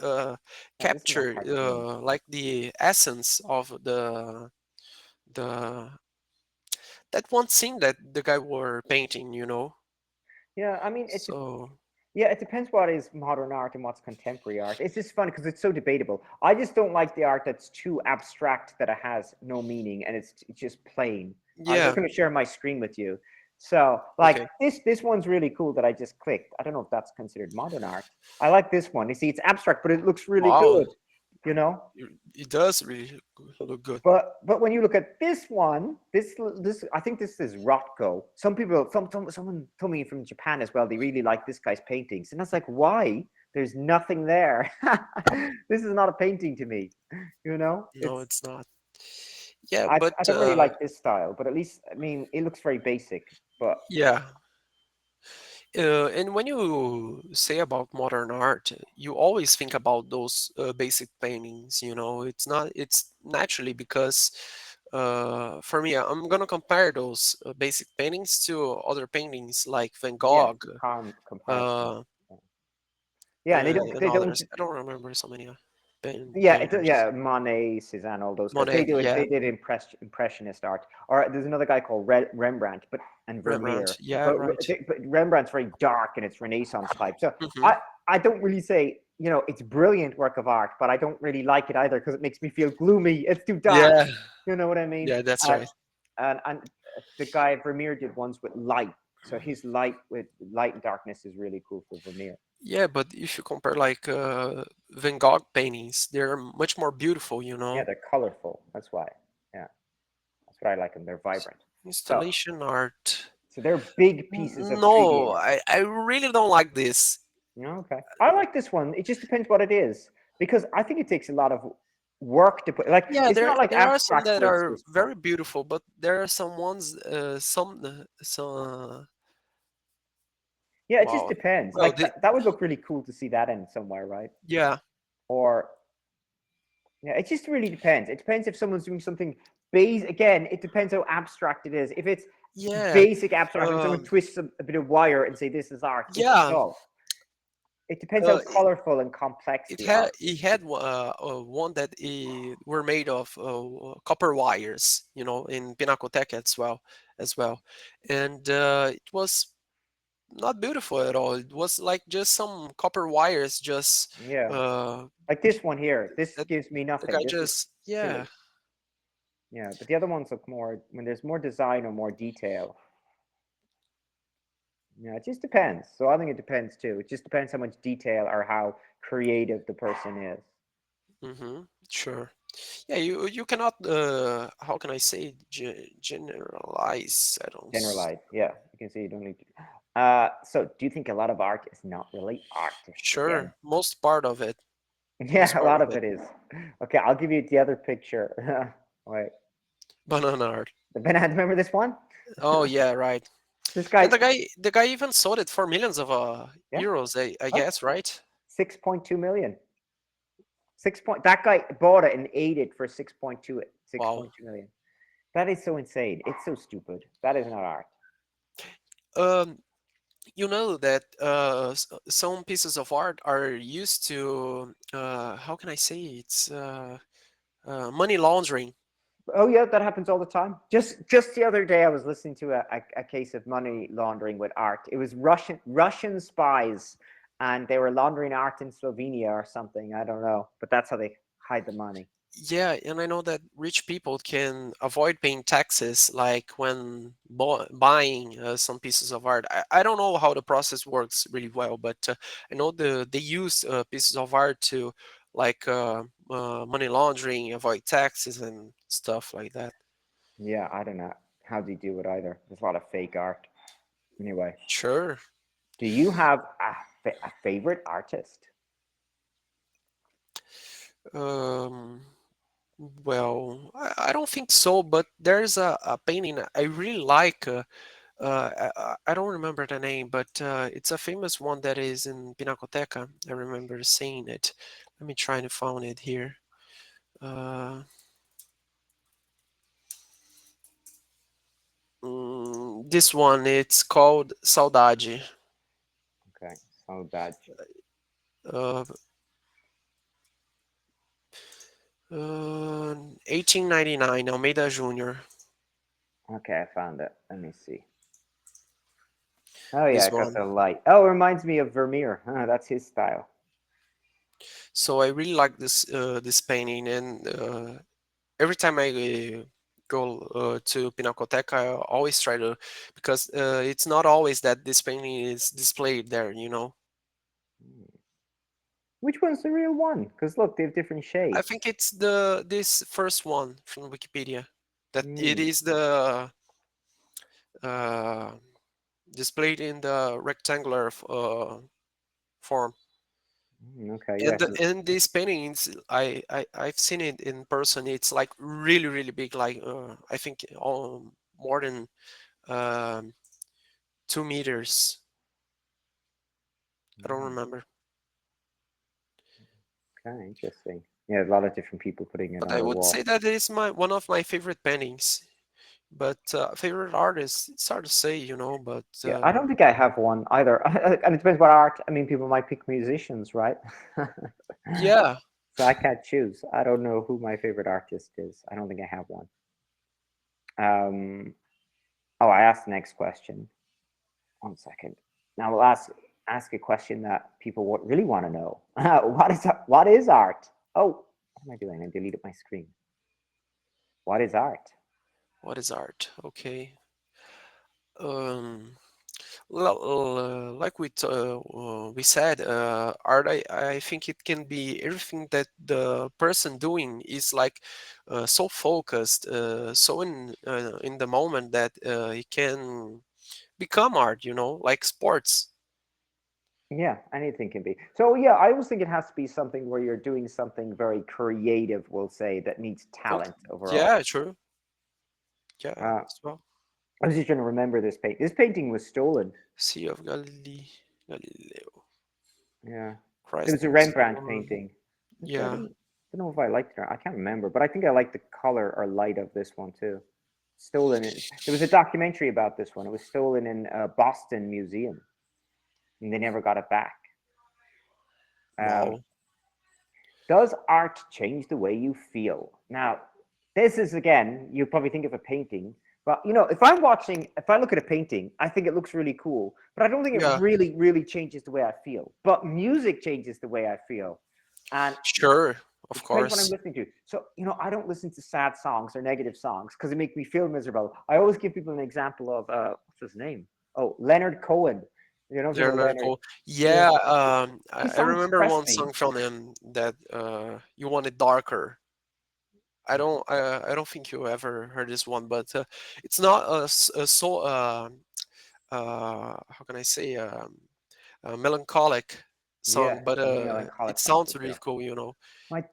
Speaker 1: Yeah, this is not
Speaker 2: capture
Speaker 1: cartoon.
Speaker 2: like the essence of the that one scene that the guy were painting, you know.
Speaker 1: Yeah, I mean,
Speaker 2: So
Speaker 1: yeah, it depends what is modern art and what's contemporary art. It's just funny because it's so debatable. I just don't like the art that's too abstract that it has no meaning and it's just plain. I was just
Speaker 2: yeah,
Speaker 1: going to share my screen with you. So, like
Speaker 2: okay.
Speaker 1: this one's really cool that I just clicked. I don't know if that's considered modern art. I like this one. You see, it's abstract, but it looks really
Speaker 2: Wow,
Speaker 1: good. You know.
Speaker 2: it does really look good.
Speaker 1: But when you look at this one, this I think this is Rothko. Some people, someone told me from Japan as well. They really like this guy's paintings, and I was like, why? There's nothing there. This is not a painting to me. You know,
Speaker 2: No,
Speaker 1: it's
Speaker 2: it's not. Yeah,
Speaker 1: I
Speaker 2: but
Speaker 1: I don't really like this style, but at least I mean it looks very basic. But
Speaker 2: yeah. And when you say about modern art, you always think about those basic paintings, you know. It's naturally because for me, I'm gonna compare those basic paintings to other paintings like Van
Speaker 1: yeah,
Speaker 2: Gogh,
Speaker 1: comparison.
Speaker 2: uh,
Speaker 1: Yeah, and
Speaker 2: and
Speaker 1: they don't
Speaker 2: others. I don't remember so many
Speaker 1: yeah,
Speaker 2: painters.
Speaker 1: yeah, Monet, Cézanne, all those guys. They
Speaker 2: Monet,
Speaker 1: do it.
Speaker 2: yeah,
Speaker 1: They did impressionist art. Or there's another guy called Rembrandt, but and
Speaker 2: Rembrandt,
Speaker 1: Vermeer.
Speaker 2: yeah, right.
Speaker 1: But Rembrandt's very dark and it's Renaissance type. So
Speaker 2: Hmm.
Speaker 1: I don't really say it's brilliant work of art, but I don't really like it either because it makes me feel gloomy. It's too dark.
Speaker 2: Yeah,
Speaker 1: You know what I mean?
Speaker 2: yeah, that's
Speaker 1: Uh,
Speaker 2: right.
Speaker 1: and the guy Vermeer did ones with light. So his light with light and darkness is really cool for Vermeer.
Speaker 2: Yeah, but if you compare like Van Gogh paintings, they're much more beautiful, you
Speaker 1: Yeah,
Speaker 2: know.
Speaker 1: they're colorful. That's why. Yeah, that's what I like them. They're vibrant. So
Speaker 2: Installation art.
Speaker 1: So they're big pieces of 3D
Speaker 2: No,
Speaker 1: art.
Speaker 2: I really don't like this.
Speaker 1: Okay. I like this one. It just depends what it is because I think it takes a lot of work to put. Like
Speaker 2: Yeah,
Speaker 1: it's not like
Speaker 2: there are some
Speaker 1: abstract
Speaker 2: that
Speaker 1: where it's
Speaker 2: are
Speaker 1: just
Speaker 2: very beautiful, but there are some ones,
Speaker 1: yeah. It just
Speaker 2: wow.
Speaker 1: depends.
Speaker 2: Well,
Speaker 1: Like that would look really cool to see that in somewhere, right?
Speaker 2: yeah,
Speaker 1: Or yeah, it just really depends. It depends if someone's doing something base. Again, it depends how abstract it is. If it's
Speaker 2: yeah,
Speaker 1: basic abstract and someone
Speaker 2: um,
Speaker 1: twists a bit of wire and say this is art, it's
Speaker 2: yeah.
Speaker 1: dull. It depends how
Speaker 2: Uh,
Speaker 1: colorful and complex the art is.
Speaker 2: it had one that were made of copper wires, you know, in Pinacoteca as well, and it was not beautiful at all. It was like just some copper wires, just
Speaker 1: Yeah.
Speaker 2: uh,
Speaker 1: Like this one here. This
Speaker 2: that
Speaker 1: gives me
Speaker 2: the guy
Speaker 1: nothing. This is
Speaker 2: just yeah.
Speaker 1: silly. Yeah, but the other ones look more when there's more design or more detail. Yeah, it just depends. So I think it depends too. It just depends how much detail or how creative the person is.
Speaker 2: Mm-hmm, sure. Yeah, you cannot how can I say generalize? I don't.
Speaker 1: Generalize. Yeah, you can see you don't need to. So do you think a lot of art is not really artist again?
Speaker 2: Sure, most part of it. Most
Speaker 1: Yeah, a
Speaker 2: part
Speaker 1: lot
Speaker 2: of
Speaker 1: of
Speaker 2: it.
Speaker 1: it is. Okay, I'll give you the other picture. Wait,
Speaker 2: Banana art.
Speaker 1: the banana. Remember this one?
Speaker 2: Oh yeah, right.
Speaker 1: This
Speaker 2: And
Speaker 1: guy.
Speaker 2: the guy even sold it for millions of
Speaker 1: Yeah.
Speaker 2: euros, I
Speaker 1: Oh,
Speaker 2: guess, right?
Speaker 1: 6.2 million. 6 point. That guy bought it and ate it for 6.2. Six
Speaker 2: Wow.
Speaker 1: point two million. That is so insane. It's so stupid. That is not art.
Speaker 2: Um, you know that some pieces of art are used to how can I say it's money laundering.
Speaker 1: Oh yeah, that happens all the time. Just the other day, I was listening to a case of money laundering with art. It was Russian spies, and they were laundering art in Slovenia or something. I don't know, but that's how they hide the money.
Speaker 2: Yeah, and I know that rich people can avoid paying taxes, like when buying some pieces of art. I don't know how the process works really well, but I know they use pieces of art to like money laundering, avoid taxes and stuff like that.
Speaker 1: Yeah, I don't know how they do it either. There's a lot of fake art. Anyway,
Speaker 2: Sure.
Speaker 1: do you have a favorite artist?
Speaker 2: Um, well, I don't think so, but there's a painting I really like. I don't remember the name, but it's a famous one that is in Pinacoteca. I remember seeing it. Let me try to find it here. Uh, This one, it's called Saudade.
Speaker 1: Okay, Saudade.
Speaker 2: Uh, 1899, Almeida Jr.
Speaker 1: Okay, I found it. Let me see. Oh yeah,
Speaker 2: This
Speaker 1: I got
Speaker 2: one.
Speaker 1: the light. Oh, it reminds me of Vermeer. That's his style.
Speaker 2: So I really like this painting, and every time I go to Pinacoteca, I always try to, because it's not always that this painting is displayed there, you know.
Speaker 1: Hmm. Which one's the real one? Because look, they have different
Speaker 2: I
Speaker 1: shades.
Speaker 2: think it's this first one from Wikipedia, that it
Speaker 1: Hmm.
Speaker 2: is the uh, displayed in the rectangular form.
Speaker 1: Okay, yeah.
Speaker 2: And and these paintings, I've seen it in person. It's like really really big, like I think more than um, 2 meters. I don't
Speaker 1: Hmm,
Speaker 2: remember,
Speaker 1: okay, interesting. Yeah, a lot of different people putting it
Speaker 2: but
Speaker 1: on
Speaker 2: I
Speaker 1: the
Speaker 2: would
Speaker 1: wall.
Speaker 2: say that it is my one of my favorite paintings. But favorite artist, it's hard to say, you know. But
Speaker 1: Yeah, I don't think I have one either. And it depends what art. I mean, people might pick musicians, right?
Speaker 2: yeah,
Speaker 1: So I can't choose. I don't know who my favorite artist is. I don't think I have one. Um, oh, I asked the next question. 1 second. Now we'll ask a question that people really want to know. What is art? Oh, what am I doing? I deleted my screen. What is art?
Speaker 2: what is art? Okay. Um, well, like we said, art. I think it can be everything that the person doing is like so focused, so in the moment that it can become art. You know, like sports.
Speaker 1: Yeah, anything can be. So yeah, I always think it has to be something where you're doing something very creative, we'll say, that needs
Speaker 2: Okay.
Speaker 1: talent overall.
Speaker 2: Yeah, true. Yeah,
Speaker 1: Uh,
Speaker 2: as well.
Speaker 1: I was just trying to remember this painting. This painting was stolen.
Speaker 2: Sea of Galileo.
Speaker 1: Yeah, it
Speaker 2: Christ
Speaker 1: was a Rembrandt
Speaker 2: transformed.
Speaker 1: painting. Actually, I
Speaker 2: Yeah.
Speaker 1: don't know if I liked it. I can't remember, but I think I liked the color or light of this one too. Stolen. There was a documentary about this one. It was stolen in a Boston museum, and they never got it back. Um,
Speaker 2: Wow.
Speaker 1: does art change the way you feel? Now, this is again, you probably think of a painting, but if I look at a painting, I think it looks really cool, but I don't think it
Speaker 2: Yeah.
Speaker 1: really, really changes the way I feel. But music changes the way I feel. And
Speaker 2: Sure.
Speaker 1: it
Speaker 2: Of
Speaker 1: depends what I'm
Speaker 2: course.
Speaker 1: listening to. So, I don't listen to sad songs or negative songs because it makes me feel miserable. I always give people an example of what's his name? Oh, Leonard Cohen. You know, if you know
Speaker 2: Leonard
Speaker 1: Leonard.
Speaker 2: Cohen.
Speaker 1: Yeah.
Speaker 2: Yeah.
Speaker 1: His
Speaker 2: I
Speaker 1: songs
Speaker 2: remember
Speaker 1: depress
Speaker 2: one
Speaker 1: me.
Speaker 2: song from him that you want it darker. I don't think you ever heard this one, but it's not a so how can I say a melancholic
Speaker 1: Yeah,
Speaker 2: song, but
Speaker 1: melancholic
Speaker 2: it
Speaker 1: songs
Speaker 2: sounds
Speaker 1: as
Speaker 2: really
Speaker 1: well.
Speaker 2: cool, you know.
Speaker 1: My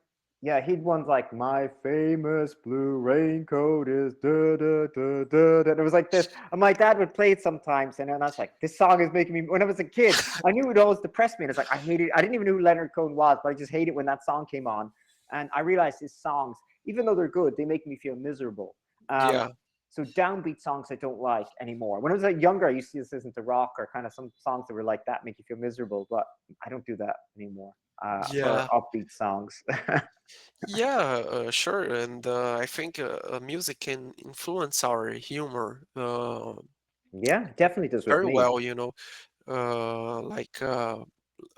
Speaker 1: yeah, he'd ones like my famous blue raincoat is da da da da da. And it was like this. And my dad would play it sometimes, and then I was like, this song is making me when I was a kid, I knew it would always depress me. And it's like I hated I didn't even know who Leonard Cohen was, but I just hated when that song came on. And I realized his songs, even though they're good, they make me feel miserable. Um,
Speaker 2: Yeah.
Speaker 1: so downbeat songs I don't like anymore. When I was younger, I used to listen to rock or kind of some songs that were like that, make you feel miserable, but I don't do that anymore. For
Speaker 2: Yeah.
Speaker 1: upbeat songs.
Speaker 2: Yeah, sure. And I think music can influence our humor
Speaker 1: Yeah, definitely does with
Speaker 2: very
Speaker 1: me.
Speaker 2: well, you know. Like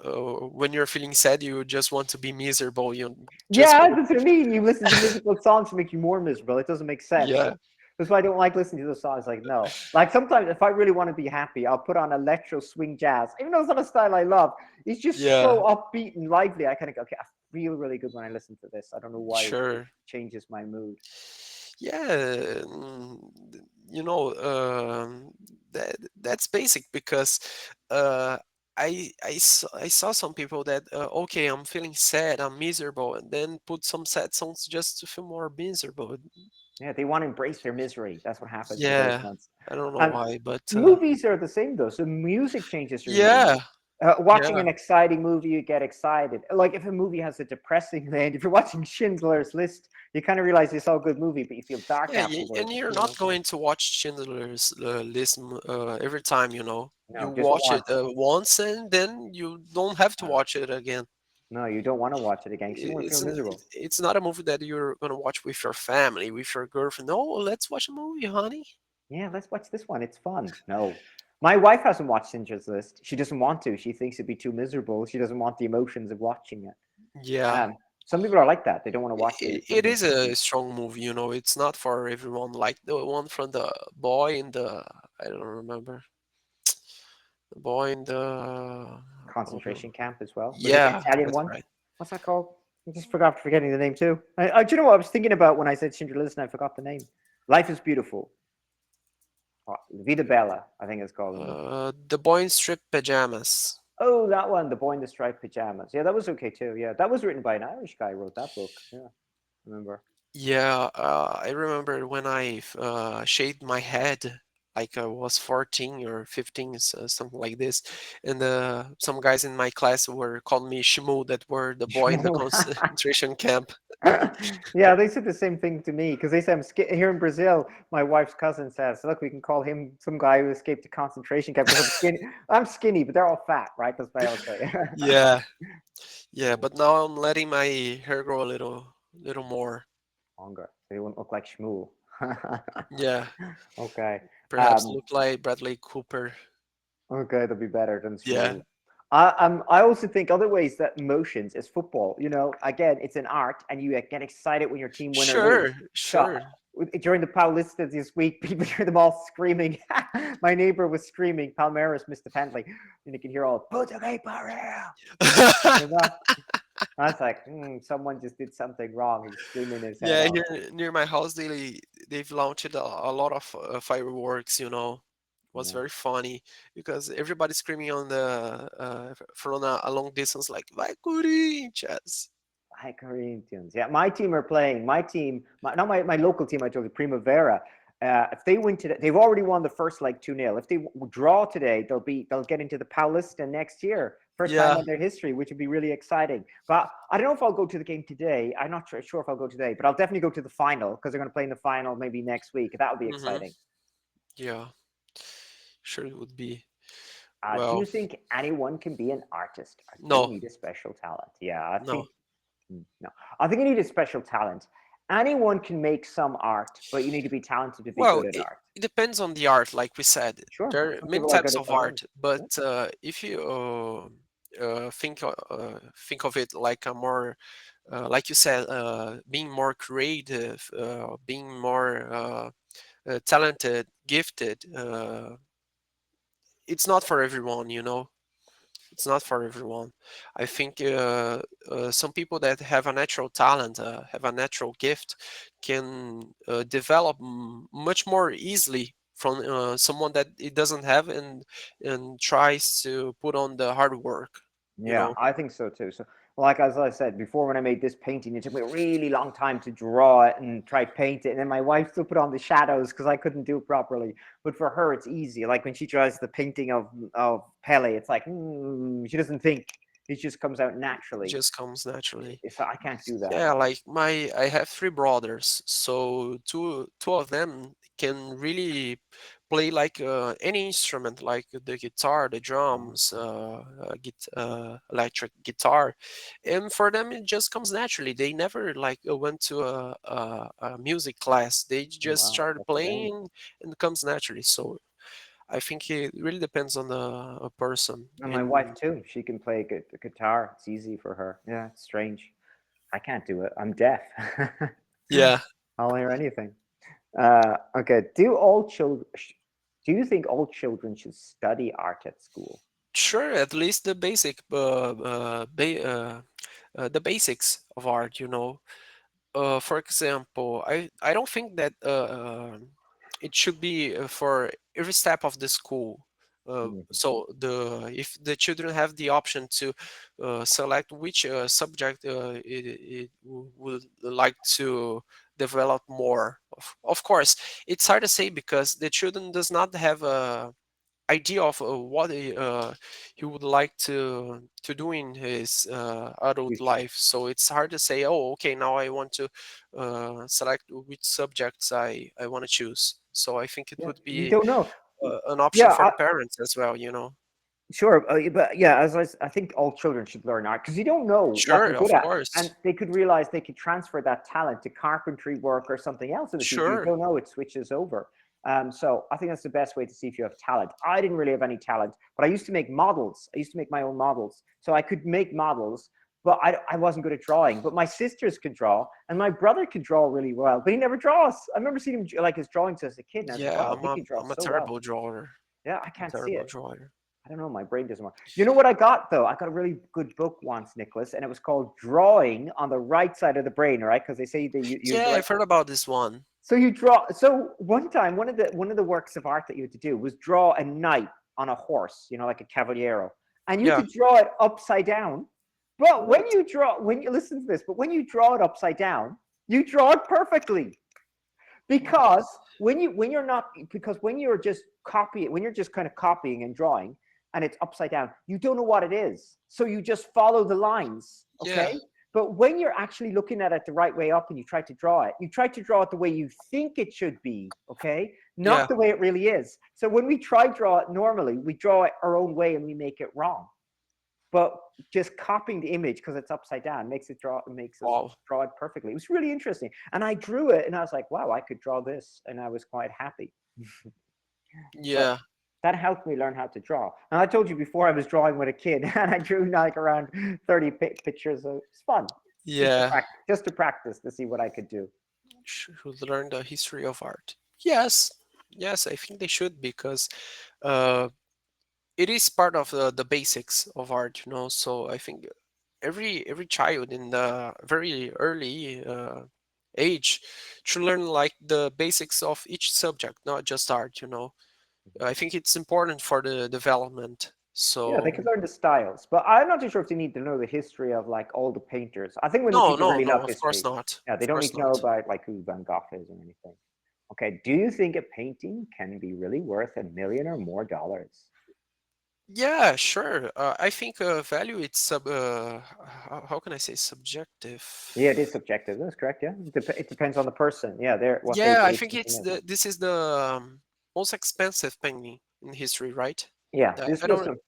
Speaker 2: when you're feeling sad, you just want to be miserable. You just
Speaker 1: Yeah,
Speaker 2: want,
Speaker 1: that's what I mean. You listen to musical songs to make you more miserable. It doesn't make sense.
Speaker 2: yeah,
Speaker 1: That's why I don't like listening to those songs. Like, no. Like sometimes if I really want to be happy, I'll put on electro swing jazz. Even though it's not a style I love, it's just
Speaker 2: yeah,
Speaker 1: so upbeat and lively. I kind of go, okay, I feel really good when I listen to this. I don't know why it
Speaker 2: sure.
Speaker 1: changes my mood.
Speaker 2: Yeah, you know, that's basic because uh, I saw some people that okay, I'm feeling sad, I'm miserable, and then put some sad songs just to feel more miserable.
Speaker 1: Yeah, they want to embrace their misery. That's what happens with those
Speaker 2: Yeah,
Speaker 1: ones.
Speaker 2: I don't know
Speaker 1: And
Speaker 2: why, but
Speaker 1: movies are the same though. So music changes your mood.
Speaker 2: yeah,
Speaker 1: Watching an
Speaker 2: Yeah.
Speaker 1: exciting movie, you get excited. Like if a movie has a depressing end, if you're watching Schindler's List, you kind of realize it's all good movie, but you feel dark
Speaker 2: Yeah, and
Speaker 1: afterwards.
Speaker 2: you're
Speaker 1: You
Speaker 2: not
Speaker 1: know,
Speaker 2: going to watch Schindler's List every time, you know. You
Speaker 1: no, just
Speaker 2: watch it
Speaker 1: once.
Speaker 2: once and then you don't have to
Speaker 1: Uh,
Speaker 2: watch it again.
Speaker 1: no, you don't want to watch it again because you don't want to feel
Speaker 2: It's an,
Speaker 1: miserable.
Speaker 2: it's not a movie that you're gonna watch with your family, with your girlfriend. No, let's watch a movie, honey.
Speaker 1: Yeah, let's watch this one. It's fun. No, my wife hasn't watched Schindler's List. She doesn't want to. She thinks it'd be too miserable. She doesn't want the emotions of watching it.
Speaker 2: Yeah,
Speaker 1: Some people are like that. They don't want to watch the
Speaker 2: it
Speaker 1: emotional
Speaker 2: is a
Speaker 1: movie.
Speaker 2: strong movie, you know. It's not for everyone. Like the one from the boy in the I don't remember the boy in the
Speaker 1: Concentration camp as well. Was it the
Speaker 2: yeah,
Speaker 1: Italian
Speaker 2: that's
Speaker 1: one?
Speaker 2: right.
Speaker 1: What's that called? I just forgot forgetting the name too. Do you know what I was thinking about when I said Schindler's List and I forgot the name? Life is Beautiful. Oh, Vita Bella, I think it's called.
Speaker 2: The boy in striped pajamas.
Speaker 1: Oh, that one, The Boy in the Striped Pajamas. Yeah, that was okay too. Yeah, that was written by an Irish guy. Who wrote that book. Yeah, I remember.
Speaker 2: Yeah, I remember when I shaved my head, like I was 14 or 15, something like this, and some guys in my class were calling me Shmoo, that were the boy in the concentration camp.
Speaker 1: Yeah, they said the same thing to me because they say here in Brazil. My wife's cousin says, "Look, we can call him some guy who escaped a concentration camp because I'm skinny. I'm skinny, but they're all fat, right? That's what I always say."
Speaker 2: Yeah, yeah, but now I'm letting my hair grow a little more.
Speaker 1: Longer, so you wouldn't look like Shmuel.
Speaker 2: Yeah,
Speaker 1: Okay.
Speaker 2: perhaps
Speaker 1: Um,
Speaker 2: look like Bradley Cooper.
Speaker 1: okay, that'll be better than
Speaker 2: Yeah,
Speaker 1: Shmuel. I also think other ways that emotions is football. You know, again, it's an art, and you get excited when your team win or lose.
Speaker 2: sure,
Speaker 1: So
Speaker 2: sure.
Speaker 1: during the Paulistas this week, people hear them all screaming. My neighbor was screaming. Palmeiras missed the penalty, and you can hear all "Portuguese Barreira." You know, I was like, someone just did something wrong. He's screaming his head
Speaker 2: Yeah,
Speaker 1: off.
Speaker 2: here near my house, they've launched a lot of fireworks. You know, was
Speaker 1: Yeah.
Speaker 2: very funny because everybody's screaming on the from a long distance, like "Vai Corinthians!"
Speaker 1: Hi, Corinthians. Yeah, my team are playing. My team, not my local team, I told you, Primavera. If they win today, they've already won the first leg 2-0. If they draw today, they'll get into the Paulista next year. First time
Speaker 2: Yeah.
Speaker 1: in their history, which would be really exciting. But I don't know if I'll go to the game today. I'm not sure if I'll go today, but I'll definitely go to the final because they're going to play in the final maybe next week. That would be
Speaker 2: Mm-hmm.
Speaker 1: exciting.
Speaker 2: Yeah. Sure, it would be.
Speaker 1: Do
Speaker 2: Well,
Speaker 1: you think anyone can be an artist, or do you
Speaker 2: no,
Speaker 1: need a special talent? Yeah, I
Speaker 2: no.
Speaker 1: think no. I think you need a special talent. Anyone can make some art, but you need to be talented to be
Speaker 2: Well,
Speaker 1: good at art.
Speaker 2: it depends on the art, like we said.
Speaker 1: Sure,
Speaker 2: There are
Speaker 1: some
Speaker 2: many
Speaker 1: people are good
Speaker 2: types
Speaker 1: at
Speaker 2: of
Speaker 1: some things.
Speaker 2: art,
Speaker 1: Yeah.
Speaker 2: but if you think of it like a more, like you said, being more creative, being more talented, gifted, it's not for everyone, you know. It's not for everyone. I think some people that have a natural talent, have a natural gift, can develop much more easily from someone that it doesn't have and tries to put on the hard work. You
Speaker 1: Yeah,
Speaker 2: know.
Speaker 1: I think so too. So, like as I said before, when I made this painting, it took me a really long time to draw it and try to paint it. And then my wife still put on the shadows because I couldn't do it properly. But for her, it's easy. Like when she draws the painting of Pele, it's like she doesn't think; it just comes out
Speaker 2: It
Speaker 1: naturally.
Speaker 2: just comes naturally.
Speaker 1: So I can't do that.
Speaker 2: Yeah, like I have three brothers, so two of them can really play like any instrument, like the guitar, the
Speaker 1: Wow,
Speaker 2: drums, electric guitar, and for them it just comes naturally. They never like went to a music class. They just
Speaker 1: wow,
Speaker 2: started
Speaker 1: that's strange.
Speaker 2: playing and it comes naturally. So I think it really depends on the a person.
Speaker 1: And my wife
Speaker 2: And
Speaker 1: too. She can play the guitar. It's easy for her. Yeah, it's strange. I can't do it. I'm deaf.
Speaker 2: yeah,
Speaker 1: I'll hear anything. Okay. Do you think all children should study art at school?
Speaker 2: sure, at least the basic the basics of art, you know. For example, I don't think that it should be for every step of the school.
Speaker 1: Mhm.
Speaker 2: So the if the children have the option to select which subject would like to develop more. Of course, it's hard to say because the children does not have a idea of what he would like to do in his adult
Speaker 1: Future.
Speaker 2: life. So it's hard to say, oh, okay, now I want to select which subjects I want to choose. So I think it
Speaker 1: Yeah,
Speaker 2: would
Speaker 1: you
Speaker 2: be
Speaker 1: don't know.
Speaker 2: an option
Speaker 1: Yeah,
Speaker 2: for the parents as well, you know.
Speaker 1: sure, but yeah, I think all children should learn art because you don't know what they're
Speaker 2: Sure,
Speaker 1: good
Speaker 2: of
Speaker 1: at, and
Speaker 2: course.
Speaker 1: they could realize they could transfer that talent to carpentry work or something else in the future. You
Speaker 2: Sure.
Speaker 1: don't know; it switches over. So I think that's the best way to see if you have talent. I didn't really have any talent, but I used to make models. I used to make my own models, so I could make models. But I wasn't good at drawing. But my sisters could draw, and my brother could draw really well, but he never draws. I remember seeing him like his drawings as a kid, and I was like,
Speaker 2: Yeah,
Speaker 1: wow, he can draw
Speaker 2: I'm a
Speaker 1: so well.
Speaker 2: terrible drawer.
Speaker 1: Yeah, I
Speaker 2: I'm a
Speaker 1: can't see
Speaker 2: terrible
Speaker 1: it.
Speaker 2: drawer.
Speaker 1: I don't know. My brain doesn't work. You know what I got though? I got a really good book once, Nicholas, and it was called "Drawing on the Right Side of the Brain." Right? Because they say they use the
Speaker 2: Yeah,
Speaker 1: right.
Speaker 2: I've heard about this one.
Speaker 1: So you draw. So one time, one of the works of art that you had to do was draw a knight on a horse. You know, like a cavaliero, and you had
Speaker 2: Yeah.
Speaker 1: to draw it upside down. But
Speaker 2: What?
Speaker 1: when you listen to this, but when you draw it upside down, you draw it perfectly
Speaker 2: What?
Speaker 1: because when you're not because when you're just copying when you're just kind of copying and drawing and it's upside down, you don't know what it is, so you just follow the lines,
Speaker 2: Yeah.
Speaker 1: okay? But when you're actually looking at it the right way up and you try to draw it the way you think it should be, okay,
Speaker 2: Yeah.
Speaker 1: not the way it really is. So when we try draw it normally, we draw it our own way and we make it wrong. But just copying the image because it's upside down makes us
Speaker 2: Wow.
Speaker 1: draw it perfectly. It was really interesting, and I drew it, and I was like, "Wow, I could draw this," and I was quite happy. But
Speaker 2: Yeah.
Speaker 1: that helped me learn how to draw. And I told you before I was drawing with a kid, and I drew like around 30 pictures. So it's fun,
Speaker 2: Yeah.
Speaker 1: just to practice to see what I could do.
Speaker 2: Should learn the history of art. Yes. Yes, I think they should because uh it is part of the basics of art, you know. So I think every child in the very early age should learn like the basics of each subject, not just art, you know. I think it's important for the development.
Speaker 1: Yeah, they could
Speaker 2: So
Speaker 1: learn the styles, but I'm not too sure if they need to know the history of like all the painters. I think when the
Speaker 2: no,
Speaker 1: people
Speaker 2: no,
Speaker 1: really
Speaker 2: no,
Speaker 1: love
Speaker 2: of course
Speaker 1: history,
Speaker 2: not.
Speaker 1: yeah, they
Speaker 2: Of
Speaker 1: don't need
Speaker 2: course
Speaker 1: to know
Speaker 2: not.
Speaker 1: about like who Van Gogh is or anything. Okay, do you think a painting can be really worth $1 million or more dollars?
Speaker 2: Yeah, sure. I think value it's how can I say subjective?
Speaker 1: Yeah, it is subjective. That's correct. Yeah, it depends on the person. Yeah, they're what they
Speaker 2: Yeah, I
Speaker 1: believe
Speaker 2: think
Speaker 1: something
Speaker 2: it's
Speaker 1: is.
Speaker 2: this is the most expensive painting in history, right?
Speaker 1: Yeah, this
Speaker 2: I
Speaker 1: was
Speaker 2: don't.
Speaker 1: some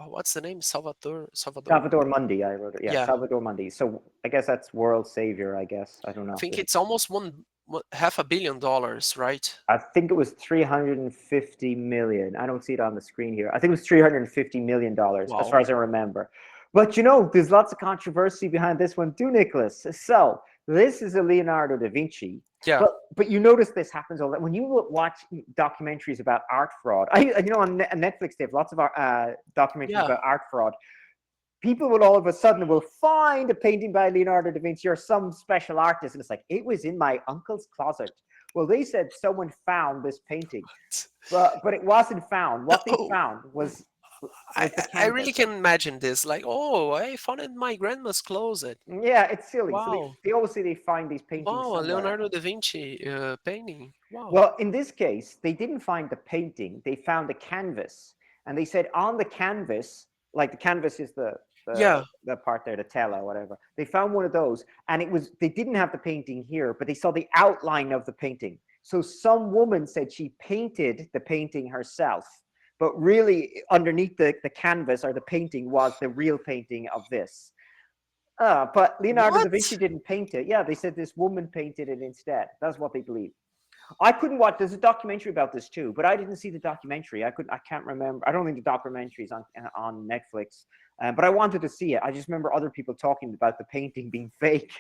Speaker 2: What's the name? Salvador.
Speaker 1: Salvador Mundi. I wrote it. Yeah,
Speaker 2: Yeah,
Speaker 1: Salvador Mundi. So I guess that's world savior. I guess I don't
Speaker 2: I
Speaker 1: know.
Speaker 2: think it's almost half $1 billion, right?
Speaker 1: I think it was 350 million. I don't see it on the screen here. I think it was $350 million, as far
Speaker 2: Wow.
Speaker 1: as I remember. But you know, there's lots of controversy behind this one too, Nicholas. So this is a Leonardo da Vinci.
Speaker 2: Yeah,
Speaker 1: But you notice this happens all that when you watch documentaries about art fraud. You know, on Netflix they have lots of documentaries
Speaker 2: yeah.
Speaker 1: about art fraud. People will all of a sudden will find a painting by Leonardo da Vinci or some special artist, and it's like it was in my uncle's closet. Well, they said someone found this painting, but it wasn't found. What they
Speaker 2: Oh,
Speaker 1: found was the
Speaker 2: I really
Speaker 1: canvas.
Speaker 2: can imagine this. Like, oh, I found it in my grandma's closet.
Speaker 1: Yeah, it's silly. So
Speaker 2: Wow.
Speaker 1: they always say they find these paintings
Speaker 2: Wow, a
Speaker 1: somewhere.
Speaker 2: Leonardo da Vinci painting. Wow.
Speaker 1: Well, in this case, they didn't find the painting. They found the canvas, and they said on the canvas, like the canvas is
Speaker 2: Yeah.
Speaker 1: the part there, the tela, whatever. They found one of those, and it was they didn't have the painting here, but they saw the outline of the painting. So some woman said she painted the painting herself, but really underneath the canvas or the painting was the real painting of this. But Leonardo da Vinci
Speaker 2: What?
Speaker 1: didn't paint it. Yeah, they said this woman painted it instead. That's what they believe. I couldn't watch. There's a documentary about this too, but I didn't see the documentary. I can't remember. I don't think the documentary is on Netflix. But I wanted to see it. I just remember other people talking about the painting being fake,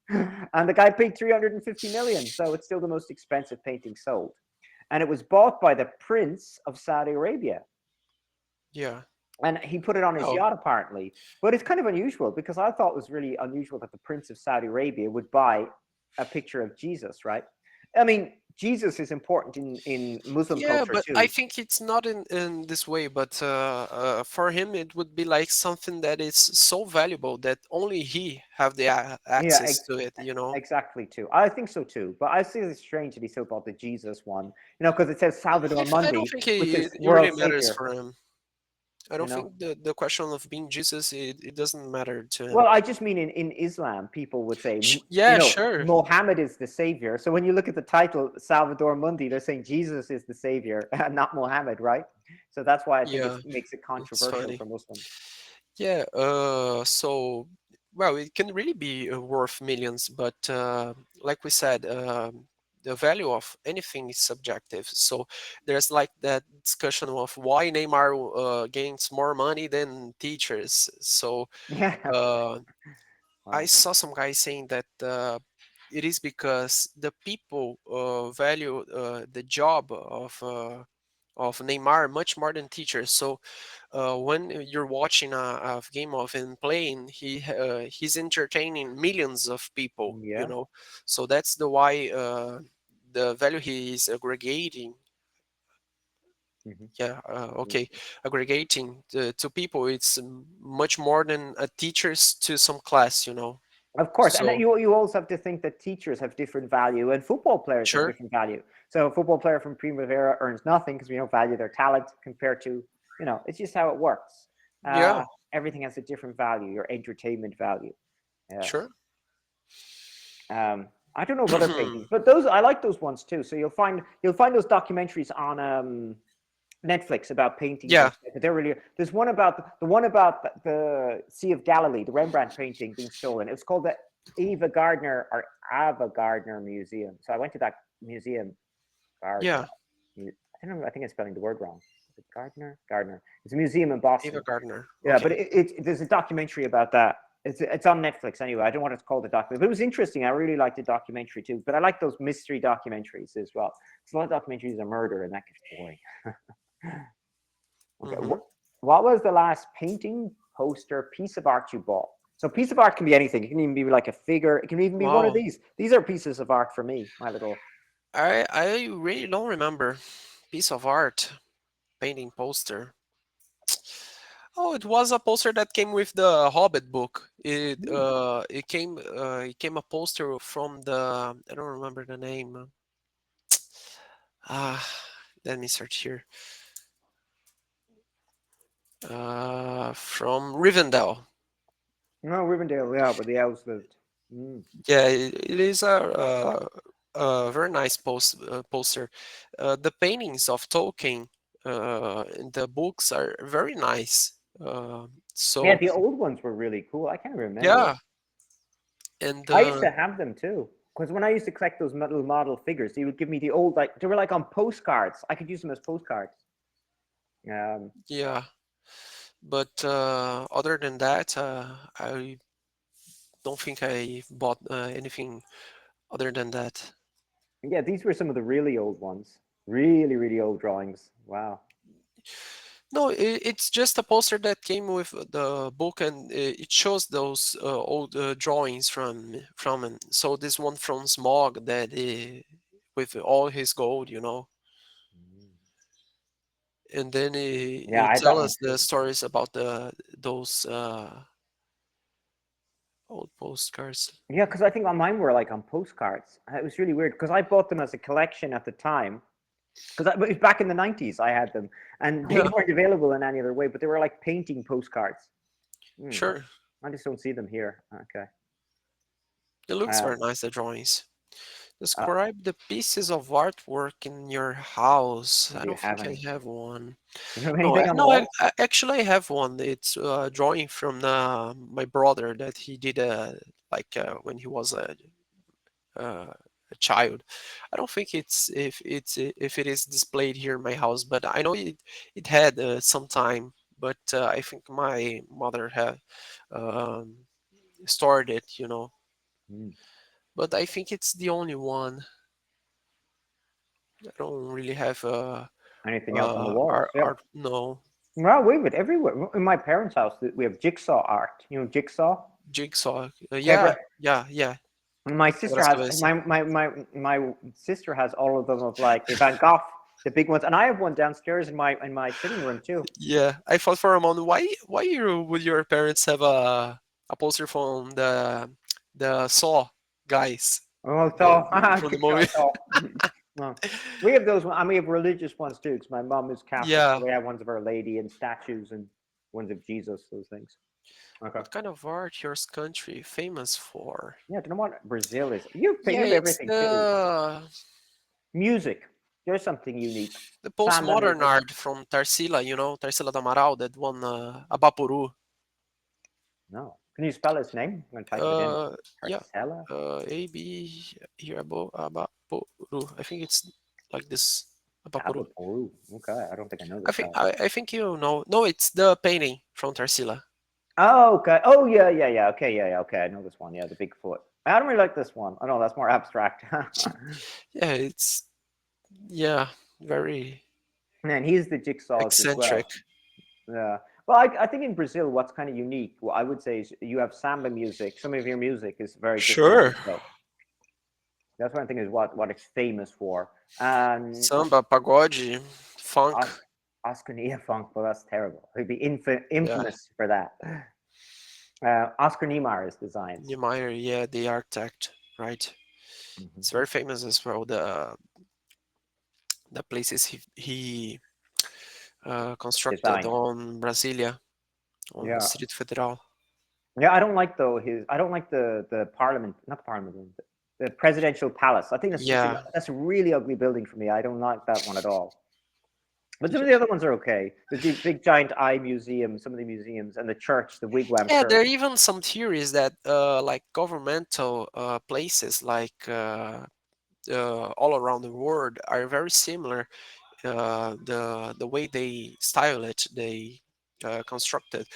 Speaker 1: and the guy paid 350 million. So it's still the most expensive painting sold, and it was bought by the Prince of Saudi Arabia,
Speaker 2: Yeah.
Speaker 1: and he put it on his
Speaker 2: Oh,
Speaker 1: yacht apparently. But it's kind of unusual because I thought it was really unusual that the Prince of Saudi Arabia would buy a picture of Jesus, right? I mean, Jesus is important in Muslim
Speaker 2: Yeah,
Speaker 1: culture
Speaker 2: but I
Speaker 1: too.
Speaker 2: think it's not in this way, but for him it would be like something that is so valuable that only he have the
Speaker 1: Yeah,
Speaker 2: access to it, you know?
Speaker 1: exactly too. I think so too. But I see it's strange that he so bought the Jesus one, because it says Salvador
Speaker 2: I don't
Speaker 1: Mundi,
Speaker 2: think
Speaker 1: which is
Speaker 2: it really
Speaker 1: world
Speaker 2: matters
Speaker 1: savior.
Speaker 2: for him. I
Speaker 1: You
Speaker 2: don't
Speaker 1: know.
Speaker 2: think the question of being Jesus, it doesn't matter to him.
Speaker 1: Well, I just mean in Islam, people would say,
Speaker 2: Yeah, sure.
Speaker 1: Mohammed is the savior. So when you look at the title Salvador Mundi, they're saying Jesus is the savior, and not Mohammed, right? So that's why I think it
Speaker 2: Yeah,
Speaker 1: makes it
Speaker 2: it's
Speaker 1: controversial
Speaker 2: funny.
Speaker 1: for Muslims.
Speaker 2: Yeah, so well, it can really be worth millions, but like we said, the value of anything is subjective. So there's like that discussion of why Neymar gains more money than teachers. So
Speaker 1: Yeah.
Speaker 2: uh, I
Speaker 1: Wow.
Speaker 2: saw some guy saying that it is because the people value the job of Neymar much more than teachers. So when you're watching a game of him playing, he's entertaining millions of people, you
Speaker 1: Yeah.
Speaker 2: know. So that's the why the value he is aggregating.
Speaker 1: Mhm.
Speaker 2: Yeah, okay, aggregating to people, it's much more than a teachers to some class, you know.
Speaker 1: Of course, and
Speaker 2: So
Speaker 1: you also have to think that teachers have different value and football players have
Speaker 2: sure,
Speaker 1: different value. So a football player from Primavera earns nothing because we don't value their talent compared to, it's just how it works.
Speaker 2: yeah,
Speaker 1: Everything has a different value, your entertainment value. Yeah.
Speaker 2: sure.
Speaker 1: I don't know of other paintings, but those I like those ones too. So you'll find those documentaries on Netflix about paintings
Speaker 2: Yeah,
Speaker 1: and stuff. But they're really there's one about the one about the Sea of Galilee, the Rembrandt painting being stolen. It was called the Ava Gardner Museum. So I went to that museum. Gardner.
Speaker 2: yeah,
Speaker 1: I don't know. I think I'm spelling the word wrong. Is it Gardner? Gardner. It's a museum in Boston.
Speaker 2: Ava Gardner.
Speaker 1: Yeah, but
Speaker 2: Okay.
Speaker 1: there's a documentary about that. It's on Netflix anyway. I don't want to call it a documentary, but it was interesting. I really liked the documentary too. But I like those mystery documentaries as well. Because a lot of documentaries are murder, and that gets boring. Okay.
Speaker 2: Hmm.
Speaker 1: What was the last painting, poster, piece of art you bought? So piece of art can be anything. It can even be like a figure. It can even be one of
Speaker 2: Wow.
Speaker 1: these. These are pieces of art for me. My little.
Speaker 2: I really don't remember. Piece of art, painting poster. Oh, it was a poster that came with the Hobbit book. It came a poster from the I don't remember the name. Ah, let me search here. From Rivendell.
Speaker 1: No, Rivendell, yeah, where the elves lived. Mm.
Speaker 2: Yeah, it is a very nice poster. The paintings of Tolkien in the books are very nice.
Speaker 1: Yeah,
Speaker 2: So
Speaker 1: the old ones were really cool. I can't remember.
Speaker 2: yeah, and
Speaker 1: I used to have them too. Because when I used to collect those little model figures, they would give me the old, like, they were like on postcards. I could use them as postcards. Um,
Speaker 2: yeah, but other than that, I don't think I bought anything other than that.
Speaker 1: yeah, these were some of the really old ones. Really, really old drawings. Wow.
Speaker 2: No, it's just a poster that came with the book, and it shows those old drawings from him. So this one from Smog that with all his gold, you know, and then
Speaker 1: Yeah,
Speaker 2: he
Speaker 1: I had that
Speaker 2: tell
Speaker 1: one
Speaker 2: us the
Speaker 1: too.
Speaker 2: stories about the those old postcards.
Speaker 1: Yeah, because I think on mine were like on postcards. It was really weird because I bought them as a collection at the time. Because it was back in the 90s, I had them, and they
Speaker 2: Yeah,
Speaker 1: weren't available in any other way. But they were like painting postcards. Hmm.
Speaker 2: sure.
Speaker 1: I just don't see them here. Okay.
Speaker 2: It looks
Speaker 1: Uh,
Speaker 2: very nice, the drawings.
Speaker 1: uh,
Speaker 2: Describe the pieces of artwork in your house. I
Speaker 1: do you
Speaker 2: don't
Speaker 1: have
Speaker 2: think I
Speaker 1: any?
Speaker 2: have one.
Speaker 1: Do you have
Speaker 2: No,
Speaker 1: anything on the
Speaker 2: no.
Speaker 1: wall?
Speaker 2: Actually, I have one. It's a drawing from my brother that he did when he was a child. I don't think if it is displayed here in my house, but I know it had some time. But I think my mother had um, stored it, you know.
Speaker 1: Hmm.
Speaker 2: But I think it's the only one. I don't really have
Speaker 1: Anything else on the walls?
Speaker 2: art.
Speaker 1: Yeah.
Speaker 2: No,
Speaker 1: Well, we have it everywhere. In my parents' house, we have jigsaw art. You know, jigsaw.
Speaker 2: jigsaw. Yeah,
Speaker 1: Ever?
Speaker 2: yeah, yeah.
Speaker 1: My sister
Speaker 2: Abraço,
Speaker 1: has
Speaker 2: cabeça.
Speaker 1: my sister has all of them of like Van Gogh, the big ones, and I have one downstairs in my sitting room too.
Speaker 2: Yeah, I thought for a moment, why would your parents have a poster from the Saw guys,
Speaker 1: Oh, so
Speaker 2: from the
Speaker 1: Jigsaw
Speaker 2: movie?
Speaker 1: Saw. Well, we have those. And we have religious ones too, because my mom is Catholic. So
Speaker 2: Yeah.
Speaker 1: we have ones of Our Lady and statues and ones of Jesus. Those things. Okay.
Speaker 2: What kind of art your country famous for?
Speaker 1: Yeah, do you know what Brazil is? You
Speaker 2: Yeah,
Speaker 1: have
Speaker 2: it's
Speaker 1: everything too.
Speaker 2: the
Speaker 1: Music. There's something unique. Samba
Speaker 2: postmodern
Speaker 1: music.
Speaker 2: art from Tarsila, Tarsila do Amaral, that one, Abapuru.
Speaker 1: No. Can you spell his name? I'm gonna type it in.
Speaker 2: Yeah,
Speaker 1: Parcella.
Speaker 2: AB here above Abapuru. I think it's like this, Abapuru.
Speaker 1: Peru. Okay, I don't think I know
Speaker 2: I
Speaker 1: this
Speaker 2: think
Speaker 1: guy.
Speaker 2: I think you know. No, it's the painting from Tarsila.
Speaker 1: Oh, okay. Oh, yeah, yeah, yeah. Okay, yeah, yeah. Okay, I know this one. Yeah, the Bigfoot. I don't really like this one. Oh no, that's more abstract.
Speaker 2: Yeah, it's yeah, very
Speaker 1: Man, he's the jigsaws as well.
Speaker 2: eccentric.
Speaker 1: Yeah. Well, I think in Brazil, what's kind of unique, what I would say is you have samba music. Some of your music is very different in
Speaker 2: Sure.
Speaker 1: Brazil. That's one thing is what it's famous for. And
Speaker 2: Samba, pagode, funk.
Speaker 1: Oscar Niemeyer funk, well, that's terrible. He'd be
Speaker 2: Yeah,
Speaker 1: infamous for that. Oscar Niemeyer's designs.
Speaker 2: Niemeyer, yeah, the architect, right?
Speaker 1: Mhm.
Speaker 2: It's very famous as well. The places he constructed
Speaker 1: Design.
Speaker 2: on Brasilia, on
Speaker 1: Yeah.
Speaker 2: Distrito Federal.
Speaker 1: Yeah, I don't like though I don't like the parliament, not the parliament, the presidential palace. I think
Speaker 2: Yeah,
Speaker 1: that's a really ugly building for me. I don't like that one at all. But some of
Speaker 2: yeah,
Speaker 1: the other ones are okay. There's the big giant eye museum, some of the museums, and the church, the Wigwam
Speaker 2: yeah. There
Speaker 1: Church.
Speaker 2: are even some theories that like governmental places like all around the world are very similar. The way they style it, they construct it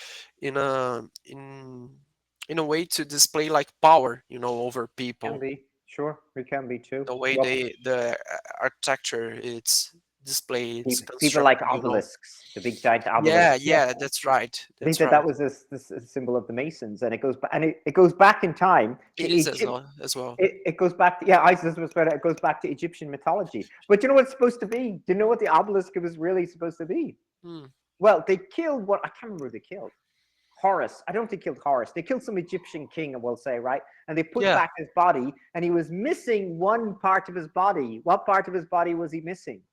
Speaker 2: in a in a way to display like power, over
Speaker 1: Can
Speaker 2: people.
Speaker 1: be, sure, it can be too.
Speaker 2: The way
Speaker 1: Well,
Speaker 2: the architecture it's displayed, it's
Speaker 1: people like
Speaker 2: constructed.
Speaker 1: obelisks, the big giant
Speaker 2: Yeah,
Speaker 1: obelisks. Yeah,
Speaker 2: yeah, that's right.
Speaker 1: I think
Speaker 2: That's
Speaker 1: that
Speaker 2: right.
Speaker 1: was this symbol of the Masons, and it goes back in time to
Speaker 2: It is
Speaker 1: Egypt.
Speaker 2: as well.
Speaker 1: It goes back to, yeah, Isis was better. It goes back to Egyptian mythology. But you know what it's supposed to be? Do you know what the obelisk was really supposed to be?
Speaker 2: Hmm.
Speaker 1: Well, they killed what I can't remember who they killed. Horus. I don't think they killed Horus. They killed some Egyptian king, I will say, right? And they put
Speaker 2: Yeah,
Speaker 1: back his body, and he was missing one part of his body. What part of his body was he missing?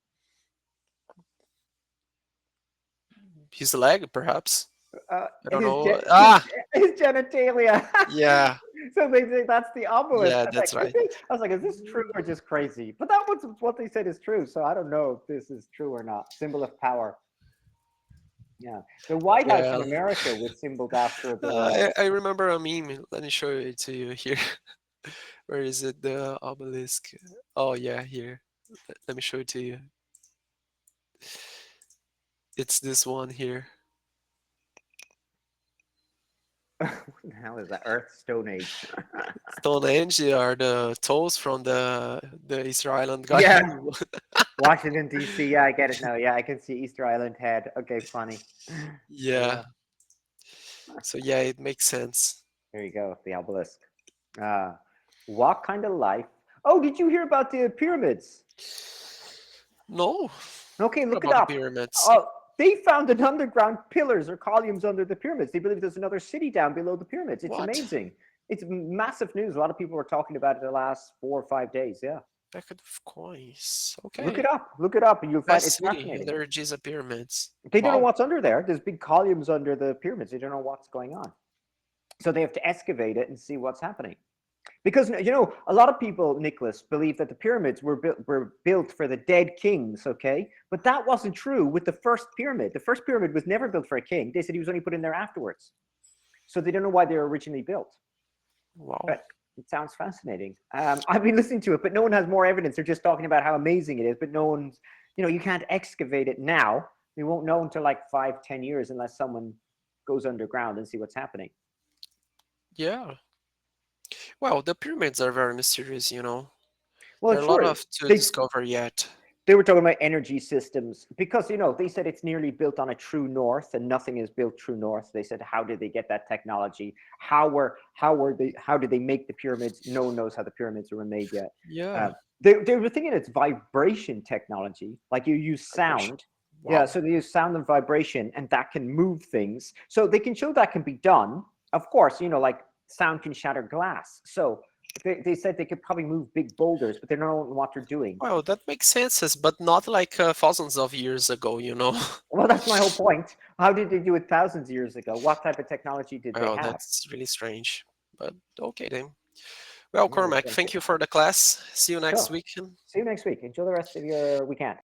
Speaker 2: his leg, perhaps. I don't
Speaker 1: His,
Speaker 2: know. Ah,
Speaker 1: his genitalia.
Speaker 2: yeah,
Speaker 1: So they say that's the obelisk.
Speaker 2: yeah,
Speaker 1: I was
Speaker 2: that's right.
Speaker 1: I was like, is this true or just crazy? But that was what they said is true. So I don't know if this is true or not. Symbol of power. Yeah. The White House
Speaker 2: Yeah,
Speaker 1: in America was symboled after the
Speaker 2: I remember a meme. Let me show it to you here. Where is it? The obelisk. Oh yeah, here. Let me show it to you. It's this one here.
Speaker 1: what the hell is that? Earth Stone Age.
Speaker 2: Stonehenge are the toes from the Easter Island guy.
Speaker 1: Yeah. Washington D.C. Yeah, I get it now. Yeah, I can see Easter Island head. Okay, funny.
Speaker 2: Yeah.
Speaker 1: Yeah.
Speaker 2: So yeah, it makes sense.
Speaker 1: There you go. The obelisk. Uh, what kind of life? Oh, did you hear about the pyramids?
Speaker 2: No.
Speaker 1: Okay,
Speaker 2: What
Speaker 1: look it
Speaker 2: about the
Speaker 1: up.
Speaker 2: pyramids?
Speaker 1: Oh, they found an underground pillars or columns under the pyramids. They believe there's another city down below the pyramids. It's
Speaker 2: What?
Speaker 1: amazing. It's massive news. A lot of people were talking about it the last 4 or 5 days. Yeah,
Speaker 2: Packet of coins.
Speaker 1: look
Speaker 2: Okay.
Speaker 1: it up. Look it up, and you'll find
Speaker 2: Best
Speaker 1: it's
Speaker 2: city
Speaker 1: fascinating.
Speaker 2: under Giza pyramids.
Speaker 1: They don't know
Speaker 2: Wow.
Speaker 1: what's under there. There's big columns under the pyramids. They don't know what's going on. So they have to excavate it and see what's happening. Because a lot of people, Nicholas, believe that the pyramids were built for the dead kings, okay? But that wasn't true with the first pyramid. The first pyramid was never built for a king. They said he was only put in there afterwards. So they don't know why they were originally built.
Speaker 2: Wow.
Speaker 1: But it sounds fascinating. I've been listening to it, but no one has more evidence. They're just talking about how amazing it is, but no one's, you can't excavate it now. We won't know until like 5, 10 years unless someone goes underground and see what's happening.
Speaker 2: Yeah. Well, the pyramids are very mysterious.
Speaker 1: Well,
Speaker 2: There are a lot
Speaker 1: sure.
Speaker 2: of to
Speaker 1: They
Speaker 2: discover yet.
Speaker 1: they were talking about energy systems because, they said it's nearly built on a true north and nothing is built true north. They said, how did they get that technology? How did they make the pyramids? No one knows how the pyramids were made yet.
Speaker 2: Yeah,
Speaker 1: They were thinking it's vibration technology, like you use
Speaker 2: vibration.
Speaker 1: sound. Yeah,
Speaker 2: Wow.
Speaker 1: so they use sound and vibration, and that can move things. So they can show that can be done. Of course, like sound can shatter glass. So they said they could probably move big boulders, but they don't know what they're doing.
Speaker 2: Well, that makes sense, but not like thousands of years ago, you know.
Speaker 1: Well, that's my whole point. How did they do it thousands of years ago? What type of technology did they
Speaker 2: Well,
Speaker 1: have?
Speaker 2: that's really strange. But okay then. Well,
Speaker 1: Yeah,
Speaker 2: Cormac,
Speaker 1: that's
Speaker 2: thank
Speaker 1: it.
Speaker 2: you for the class. See you next
Speaker 1: Sure.
Speaker 2: week.
Speaker 1: See you next week. Enjoy the rest of your weekend.